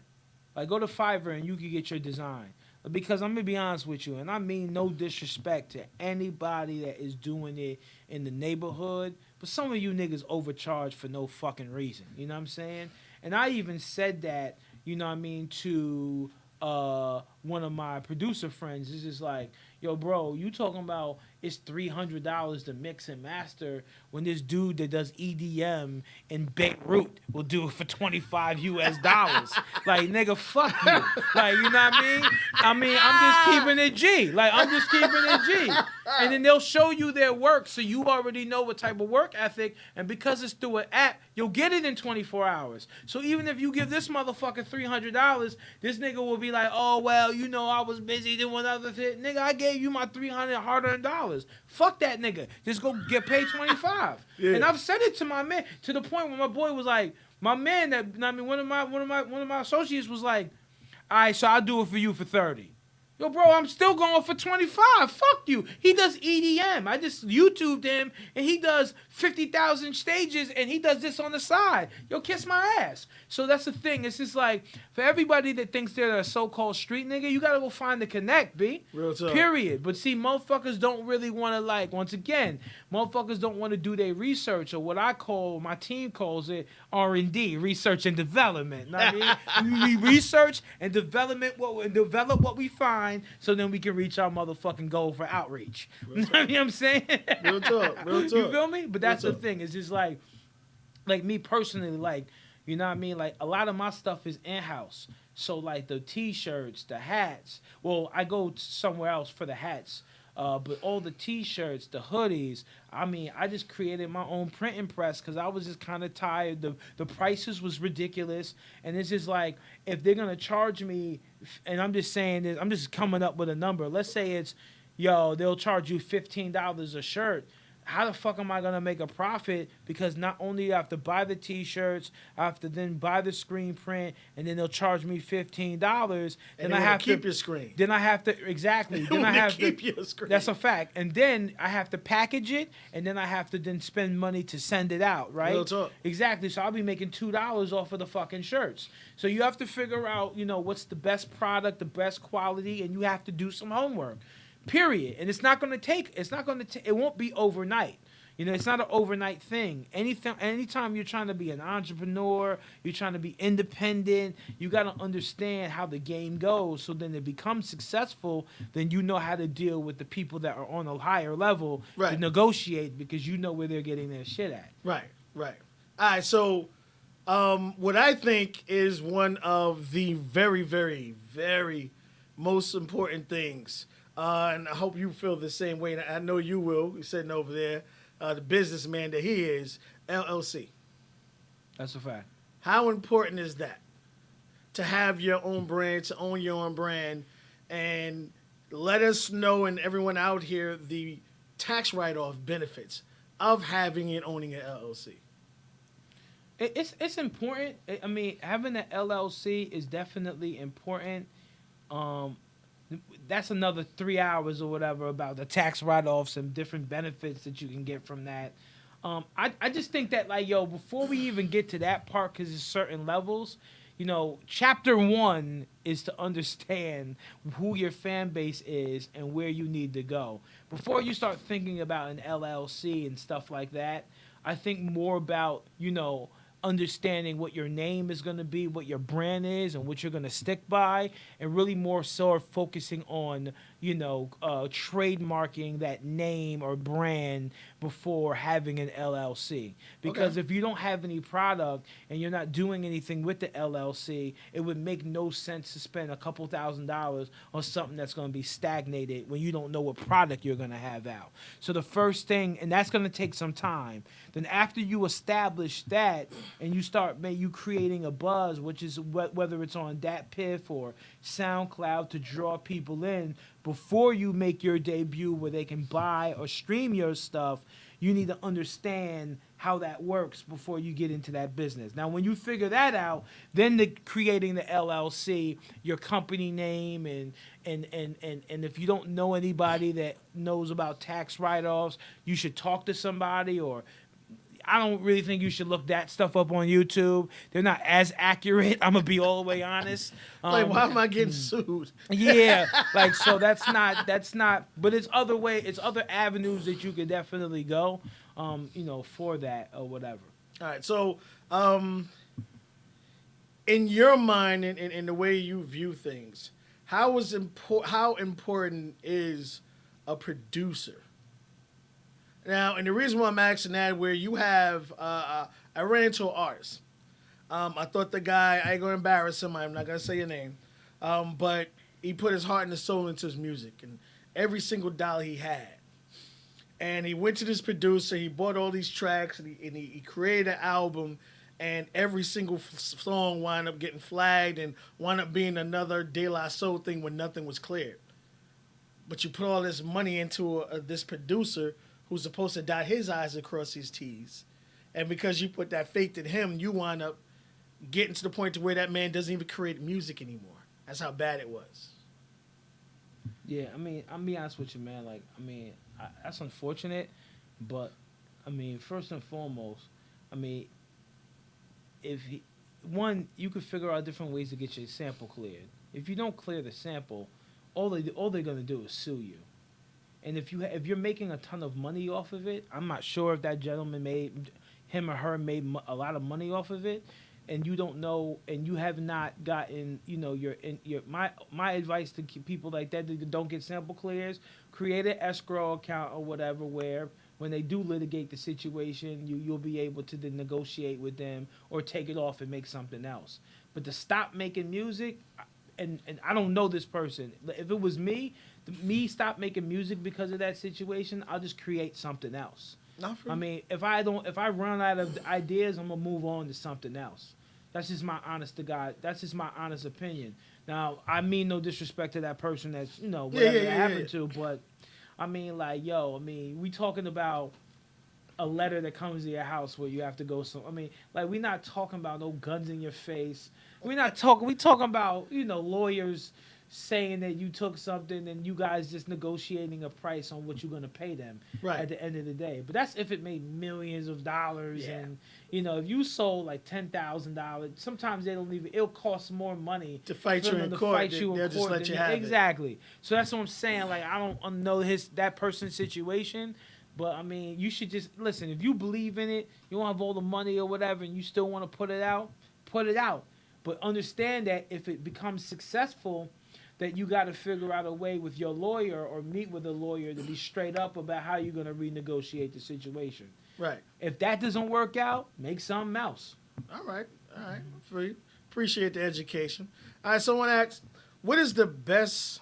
Like go to Fiverr and you can get your design. Because I'm gonna be honest with you, and I mean no disrespect to anybody that is doing it in the neighborhood, but some of you niggas overcharge for no fucking reason. You know what I'm saying? And I even said that, you know what I mean, to one of my producer friends. It's just like, yo, bro, you talking about it's $300 to mix and master when this dude that does EDM in Beirut will do it for $25 US. Like, nigga, fuck you. Like, you know what I mean? I'm just keeping it G. Like, I'm just keeping it G. And then they'll show you their work, so you already know what type of work ethic, and because it's through an app, you'll get it in 24 hours. So even if you give this motherfucker $300, this nigga will be like, oh, well, you know, I was busy doing other shit. Nigga, I gave you my $300 hard-earned dollars. Fuck that nigga. Just go get paid 25. Yeah. And I've said it to my man to the point where my boy was like, my man that I mean one of my associates was like, all right, so I'll do it for you for 30. Yo, bro, I'm still going for 25. Fuck you. He does EDM. I just YouTubed him, and he does 50,000 stages, and he does this on the side. Yo, kiss my ass. So that's the thing. It's just like, for everybody that thinks they're a so-called street nigga, you got to go find the connect, B. Real talk. Period. But see, motherfuckers don't really want to, like, once again, motherfuckers don't want to do their research, or what I call, my team calls it R&D, research and development. Know what I mean? We research and develop what we find, so then we can reach our motherfucking goal for outreach. You know what I'm saying? Real talk. Real talk. You feel me? But that's Real the talk. thing. It's just like me personally, like, you know what I mean? Like, a lot of my stuff is in-house. So, like, the T-shirts, the hats. Well, I go somewhere else for the hats. But all the T-shirts, the hoodies, I mean, I just created my own printing press because I was just kind of tired. The prices was ridiculous. And it's just like, if they're going to charge me, and I'm just saying this, I'm just coming up with a number. Let's say it's, yo, they'll charge you $15 a shirt. How the fuck am I going to make a profit? Because not only do I have to buy the T-shirts, I have to then buy the screen print, and then they'll charge me $15. And then I have to keep your screen. Then I have to, exactly. Then I wanna have keep to, your screen. that's a fact. And then I have to package it, and then I have to then spend money to send it out, right? Real talk. Exactly. So I'll be making $2 off of the fucking shirts. So you have to figure out, you know, what's the best product, the best quality, and you have to do some homework. Period. And it won't be overnight. You know, it's not an overnight thing. Anytime you're trying to be an entrepreneur, you're trying to be independent, you got to understand how the game goes. So then to become successful, then you know how to deal with the people that are on a higher level to Right. negotiate, because you know where they're getting their shit at. Right. All right. So, what I think is one of the very, very, very most important things, and I hope you feel the same way. And I know you will. You're sitting over there, the businessman that he is, LLC. That's a fact. How important is that? To have your own brand, to own your own brand, and let us know, and everyone out here, the tax write-off benefits of having and owning an LLC. It's important. I mean, having an LLC is definitely important. That's another 3 hours or whatever about the tax write-offs and different benefits that you can get from that. I just think that, like, yo, before we even get to that part, because there's certain levels, you know, chapter 1 is to understand who your fan base is and where you need to go. Before you start thinking about an LLC and stuff like that, I think more about, you know, understanding what your name is going to be, what your brand is, and what you're going to stick by, and really more so focusing on, trademarking that name or brand before having an LLC. Because if you don't have any product and you're not doing anything with the LLC, it would make no sense to spend a couple $1,000s on something that's going to be stagnated when you don't know what product you're going to have out. So the first thing, and that's going to take some time. Then after you establish that and you start creating a buzz, which is whether it's on DatPiff or SoundCloud to draw people in, before you make your debut where they can buy or stream your stuff, you need to understand how that works before you get into that business. Now, when you figure that out, then creating the LLC, your company name, and if you don't know anybody that knows about tax write-offs, you should talk to somebody, or I don't really think you should look that stuff up on YouTube. They're not as accurate. I'm gonna be all the way honest. Why am I getting sued? Yeah, so that's not. But it's other avenues that you could definitely go, for that or whatever. All right. So, in your mind and in the way you view things, how important is a producer? Now, and the reason why I'm asking that, where you have, I ran into an artist. I thought the guy, I ain't going to embarrass him, I'm not going to say your name, but he put his heart and his soul into his music and every single dollar he had. And he went to this producer, he bought all these tracks, and he created an album, and every single song wound up getting flagged and wound up being another De La Soul thing when nothing was cleared. But you put all this money into this producer who's supposed to dot his I's and cross his T's. And because you put that faith in him, you wind up getting to the point to where that man doesn't even create music anymore. That's how bad it was. Yeah, I'll be honest with you, man. That's unfortunate. But, first and foremost, you could figure out different ways to get your sample cleared. If you don't clear the sample, all they're going to do is sue you. And if you're making a ton of money off of it, I'm not sure if that gentleman made a lot of money off of it, and you don't know, and you have not gotten, my advice to people like that don't get sample clears, create an escrow account or whatever, where when they do litigate the situation, you'll be able to then negotiate with them or take it off and make something else. But to stop making music, and I don't know this person. If it was me stop making music because of that situation, I'll just create something else. If I run out of ideas, I'm gonna move on to something else. That's just my honest to God. That's just my honest opinion. Now, I mean no disrespect to that person that's whatever that happened to, but we talking about a letter that comes to your house where you have to go. We're not talking about no guns in your face. We talking about lawyers saying that you took something and you guys just negotiating a price on what you're going to pay them at the end of the day. But that's if it made millions of dollars. Yeah. And, if you sold like $10,000, sometimes it'll cost more money to fight you in court. They'll just let you have it. Exactly. So that's what I'm saying. I don't know that person's situation, but you should just listen. If you believe in it, you don't have all the money or whatever, and you still want to put it out, put it out. But understand that if it becomes successful, that you got to figure out a way with your lawyer or meet with a lawyer to be straight up about how you're going to renegotiate the situation. Right. If that doesn't work out, make something else. All right. Free. Appreciate the education. All right, someone asked, what is the best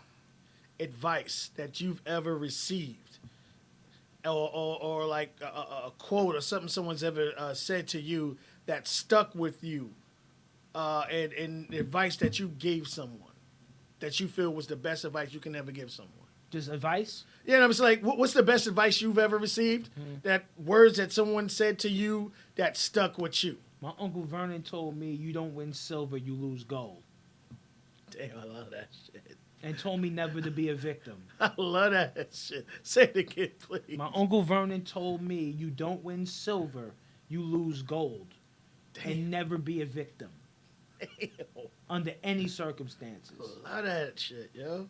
advice that you've ever received? Or like a quote or something someone's ever said to you that stuck with you, and advice that you gave someone that you feel was the best advice you can ever give someone. Just advice? Yeah, and I'm just like, what's the best advice you've ever received? Mm-hmm. That words that someone said to you that stuck with you. My Uncle Vernon told me, you don't win silver, you lose gold. Damn, I love that shit. And told me never to be a victim. I love that shit. Say it again, please. My Uncle Vernon told me, you don't win silver, you lose gold. Damn. And never be a victim. Damn. Under any circumstances. I love that shit, yo.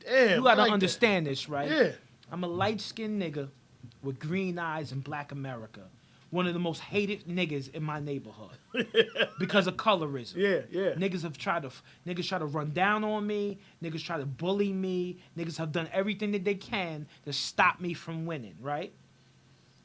Damn. You gotta understand this, right? Yeah. I'm a light-skinned nigga with green eyes in black America. one of the most hated niggas in my neighborhood because of colorism. Yeah. Niggas try to run down on me. Niggas try to bully me. Niggas have done everything that they can to stop me from winning, right?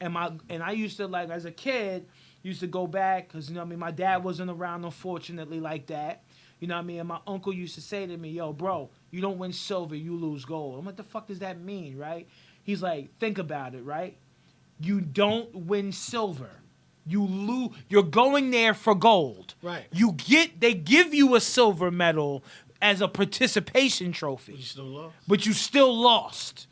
And I used to, like, as a kid, used to go back because, you know what I mean, my dad wasn't around, unfortunately, like that. You know what I mean? And my uncle used to say to me, yo, bro, you don't win silver, you lose gold. I'm like, the fuck does that mean, right? He's like, think about it, right? You don't win silver. You lose. You're going there for gold. Right. They give you a silver medal as a participation trophy. You still lost. But you still lost.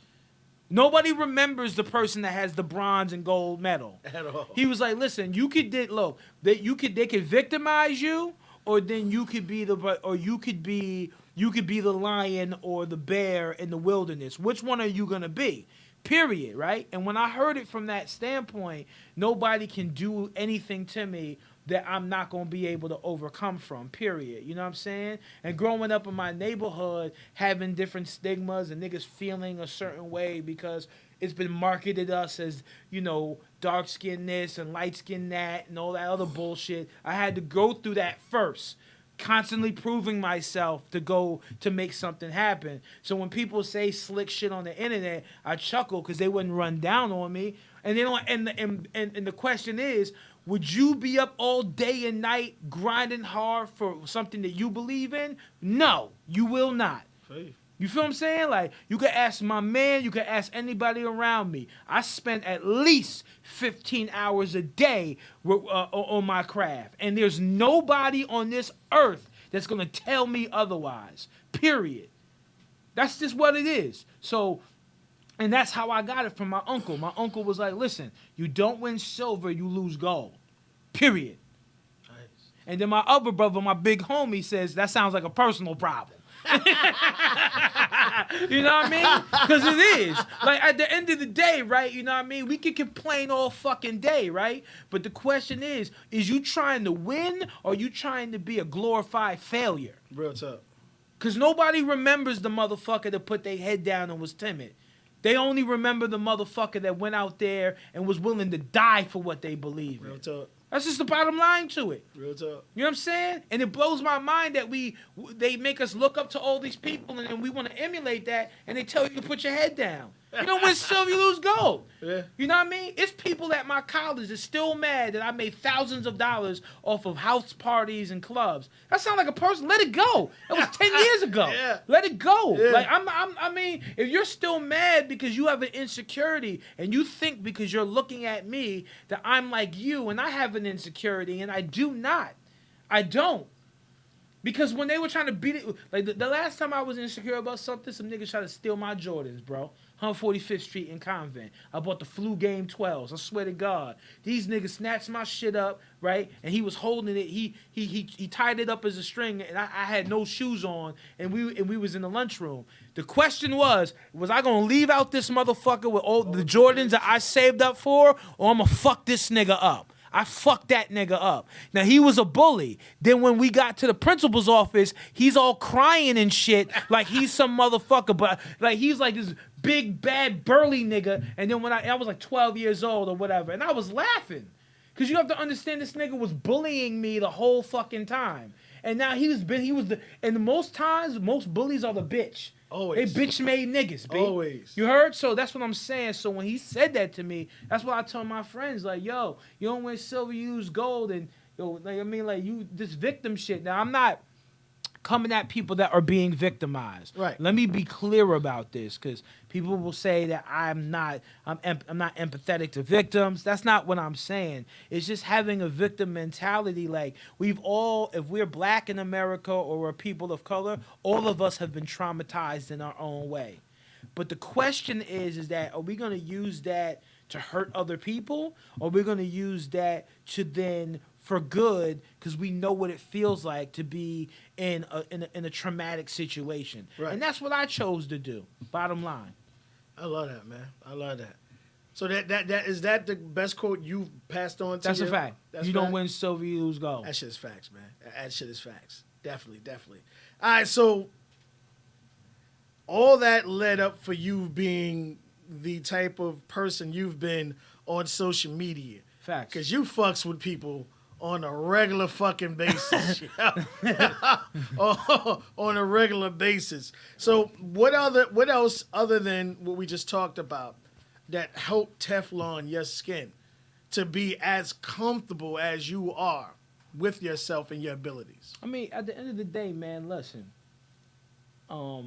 Nobody remembers the person that has the bronze and gold medal. At all. He was like, listen, they could victimize you, or then you could be the lion or the bear in the wilderness. Which one are you gonna be? Period, right? And when I heard it from that standpoint, nobody can do anything to me that I'm not going to be able to overcome from, period. You know what I'm saying? And growing up in my neighborhood, having different stigmas and niggas feeling a certain way because it's been marketed us as, you know, dark skin this and light skin that and all that other bullshit. I had to go through that first. Constantly proving myself to make something happen. So when people say slick shit on the internet, I chuckle because they wouldn't run down on me. And they don't. And the question is, would you be up all day and night grinding hard for something that you believe in? No, you will not. Faith. You feel what I'm saying? Like, you could ask my man, you could ask anybody around me. I spend at least 15 hours a day on my craft. And there's nobody on this earth that's going to tell me otherwise. Period. That's just what it is. So, and that's how I got it from my uncle. My uncle was like, listen, you don't win silver, you lose gold. Period. Nice. And then my other brother, my big homie, says, that sounds like a personal problem. You know what I mean? Because it is. Like, at the end of the day, right? You know what I mean? We can complain all fucking day, right? But the question is you trying to win or you trying to be a glorified failure? Real tough. Because nobody remembers the motherfucker that put their head down and was timid. They only remember the motherfucker that went out there and was willing to die for what they believe in. Real tough. That's just the bottom line to it. Real tough. You know what I'm saying? And it blows my mind that they make us look up to all these people and then we want to emulate that and they tell you to put your head down. You don't win silver, you lose gold. Yeah. You know what I mean? It's people at my college that's still mad that I made thousands of dollars off of house parties and clubs. That sounds like a person. Let it go. It was 10 years ago. Yeah. Let it go. Yeah. Like I mean, if you're still mad because you have an insecurity and you think because you're looking at me that I'm like you and I have an insecurity and I do not. I don't. Because when they were trying to beat it, like the last time I was insecure about something, some niggas tried to steal my Jordans, bro. 145th Street in Convent. I bought the Flu Game 12s. I swear to God. These niggas snatched my shit up, right? And he was holding it. He tied it up as a string, and I had no shoes on, and we was in the lunchroom. The question was I gonna leave out this motherfucker with all the Jordans that I saved up for, or I'm gonna fuck this nigga up? I fucked that nigga up. Now, he was a bully. Then when we got to the principal's office, he's all crying and shit like he's some motherfucker. But like he's like this big, bad, burly nigga. And then when I was like 12 years old or whatever, and I was laughing. Because you have to understand this nigga was bullying me the whole fucking time. And now and most times, most bullies are the bitch. Always. They bitch-made niggas, B. Always. You heard? So that's what I'm saying. So when he said that to me, that's what I told my friends. Like, yo, you don't win silver, you use gold. And, yo, like, I mean, like, you, this victim shit. Now, I'm not coming at people that are being victimized. Right. Let me be clear about this, because people will say that I'm not empathetic to victims. That's not what I'm saying. It's just having a victim mentality. Like, we've all, if we're black in America or we're people of color, all of us have been traumatized in our own way. But the question is that, are we going to use that to hurt other people, or are we going to use that to then for good, because we know what it feels like to be in a traumatic situation. Right. And that's what I chose to do, bottom line. I love that, man. I love that. So that is that the best quote you've passed on to That's a your- fact. That's You fact? don't win silver, you lose gold. That shit is facts, man. That shit is facts. Definitely. All right, so all that led up for you being the type of person you've been on social media. Facts. Cause you fucks with people on a regular fucking basis. On a regular basis. So what else other than what we just talked about that helped Teflon your skin to be as comfortable as you are with yourself and your abilities? I mean, at the end of the day, man, listen. What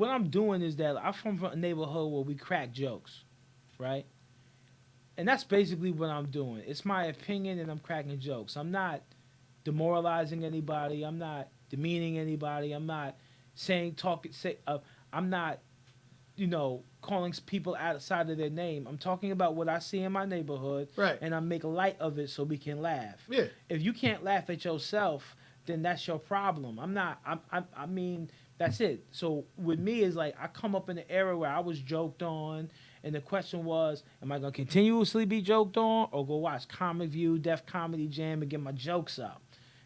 I'm doing is that I'm from a neighborhood where we crack jokes, right? And that's basically what I'm doing. It's my opinion and I'm cracking jokes. I'm not demoralizing anybody. I'm not demeaning anybody. I'm not I'm not, calling people outside of their name. I'm talking about what I see in my neighborhood. Right. And I make light of it so we can laugh. Yeah. If you can't laugh at yourself, then that's your problem. I mean, that's it. So with me is like I come up in an era where I was joked on, and the question was, am I gonna continuously be joked on, or go watch Comic View, Def Comedy Jam, and get my jokes up?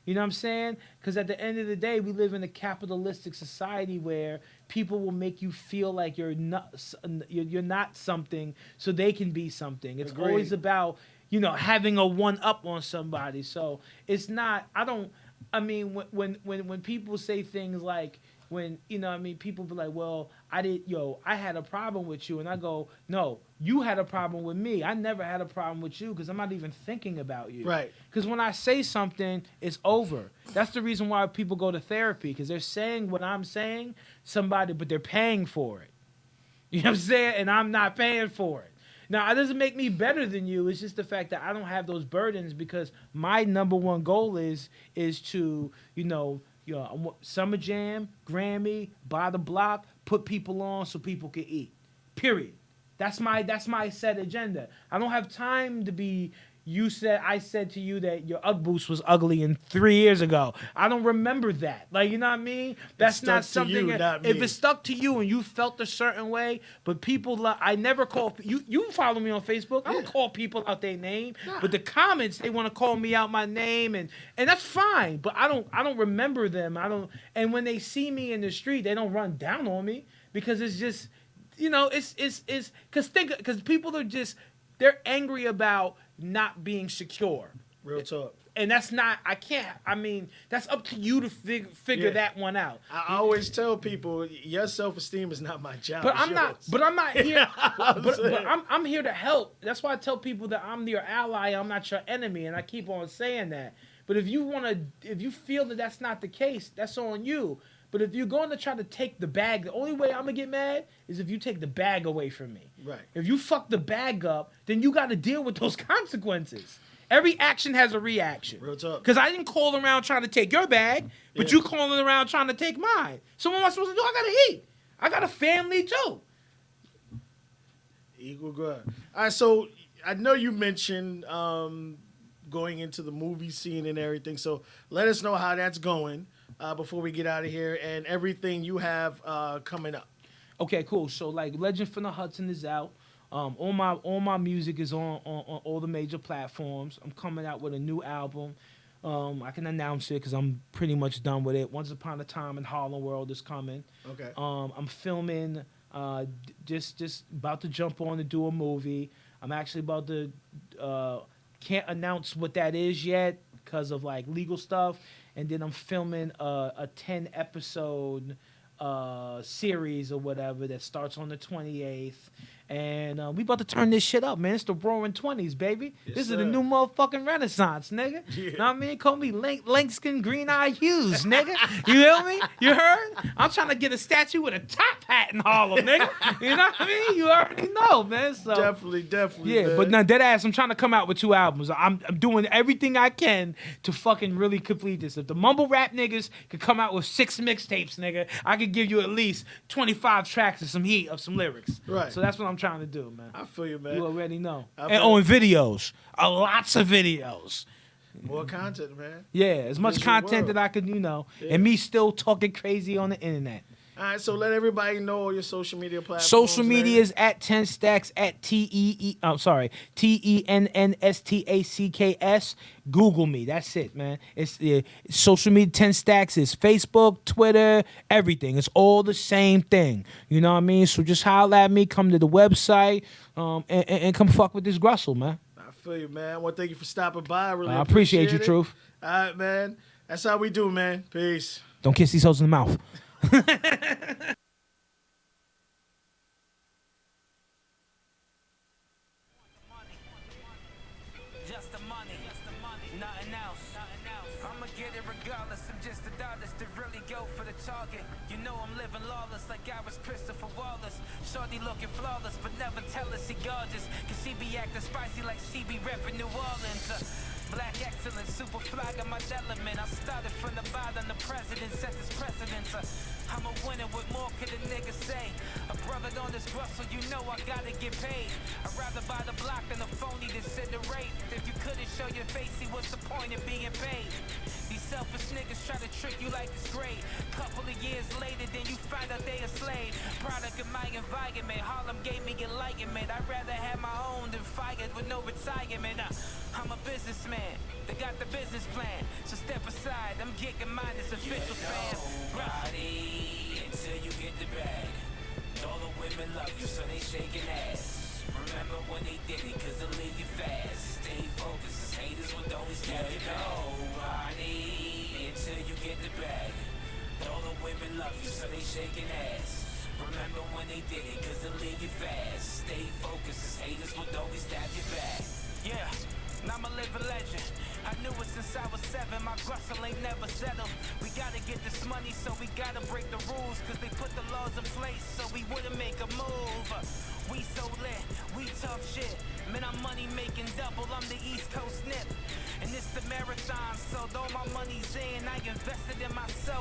You know what I'm saying? Because at the end of the day, we live in a capitalistic society where people will make you feel like you're not something, so they can be something. It's Agreed. always about having a one up on somebody. So it's not. When people say things like, people be like, well, I had a problem with you. And I go, no, you had a problem with me. I never had a problem with you because I'm not even thinking about you. Right. Because when I say something, it's over. That's the reason why people go to therapy, because they're saying what I'm saying, but they're paying for it. You know what I'm saying? And I'm not paying for it. Now, it doesn't make me better than you. It's just the fact that I don't have those burdens, because my number one goal is to, Summer Jam, Grammy, buy the block, put people on so people can eat. Period. That's my set agenda. I don't have time to be. I said to you that your Ugg boots was ugly 3 years ago. I don't remember that. Like, you know what I mean? That's not something. You, not me. If it stuck to you and you felt a certain way, but people, I never call you. You follow me on Facebook. I don't call people out their name, but the comments, they want to call me out my name, and that's fine. But I don't remember them. And when they see me in the street, they don't run down on me, because it's just, it's because people are just, they're angry about not being secure. Real talk. And that's not, that's up to you to figure that one out. I always tell people, your self-esteem is not my job. But I'm not here. I'm here to help. That's why I tell people that I'm your ally. I'm not your enemy, and I keep on saying that. But if you feel that that's not the case, that's on you. But if you're going to try to take the bag, the only way I'm going to get mad is if you take the bag away from me. Right. If you fuck the bag up, then you got to deal with those consequences. Every action has a reaction. Real talk. Because I didn't call around trying to take your bag, but you calling around trying to take mine. So what am I supposed to do? I got to eat. I got a family too. Equal ground. All right, so I know you mentioned going into the movie scene and everything. So let us know how that's going before we get out of here, and everything you have coming up. Okay, cool. So like Legend from the Hudson is out. All my music is on all the major platforms. I'm coming out with a new album. I can announce it because I'm pretty much done with it. Once Upon a Time in Harlem World is coming. Okay. I'm filming. Just about to jump on to do a movie. I'm actually about to. Can't announce what that is yet because of like legal stuff. And then I'm filming a 10-episode series or whatever that starts on the 28th. And we about to turn this shit up, man. It's the roaring 20s, baby. Yes, this sir. is the new motherfucking renaissance, nigga. Yeah. Know what I mean? Call me Langston Green Eye Hughes, nigga. You feel me? You heard? I'm trying to get a statue with a top hat in Harlem, nigga. You know what I mean? You already know, man. So Definitely. yeah, man. but now dead ass, I'm trying to come out with 2 albums. I'm doing everything I can to fucking really complete this. If the mumble rap niggas could come out with 6 mixtapes, nigga, I could give you at least 25 tracks of some heat, of some lyrics. Right. So that's what I'm trying to do, man. I feel you, man. You already know. I And feel and videos. Lots of videos. More content, man. Yeah, as much Visual content world. that I could, Yeah. and me still talking crazy on the internet. All right, so let everybody know all your social media platforms. Social media man. is at 10 stacks at TENNSTACKS. Google me. That's it, man. It's social media. 10 stacks is Facebook, Twitter, everything. It's all the same thing. You know what I mean? So just holler at me. Come to the website, and come fuck with this Grussel, man. I feel you, man. I want to thank you for stopping by. I really I appreciate you, it. Truth. All right, man. That's how we do, man. Peace. Don't kiss these hoes in the mouth. Just the money, nothing else. I'ma get it regardless. I'm just a artist that really go for the target. You know I'm living lawless like I was Christopher Wallace. Shorty looking flawless, but never tell her she gorgeous. Cause she be acting spicy like she be reppin' New Orleans. Black excellence, super fly, got my element. I started from the bottom, the president set this precedence. I'm a winner, what more could a nigga say? A brother on this Russell, you know I gotta get paid. I'd rather buy the block than a phony that said the rate. If you couldn't show your face, see what's the point of being paid? These selfish niggas try to trick you like it's great. Couple of years later, then you find out they a slave. Product of my environment, Harlem gave me enlightenment. I'd rather have my own than fired with no retirement. I'm a businessman, they got the business plan. So step aside, I'm getting mine, it's official, fam. Body until you get the bag. All the women love you, so they shaking ass. Remember when they did it, cause they'll leave you fast. Stay focused, cause haters would always get you nobody until you get the bag. All the women love you, so they shaking ass. Remember when they did it, cause they'll leave you fast. Stay focused, cause haters would always stab you back. Yeah, now I'm a living legend. I knew it since I was 7, my Grussel ain't never settled. We gotta get this money, so we gotta break the rules. Cause they put the laws in place, so we wouldn't make a move. We so lit, we talk shit. Man, I'm money making double, I'm the East Coast nip. And it's the marathon, so though my money's in, I invested in myself.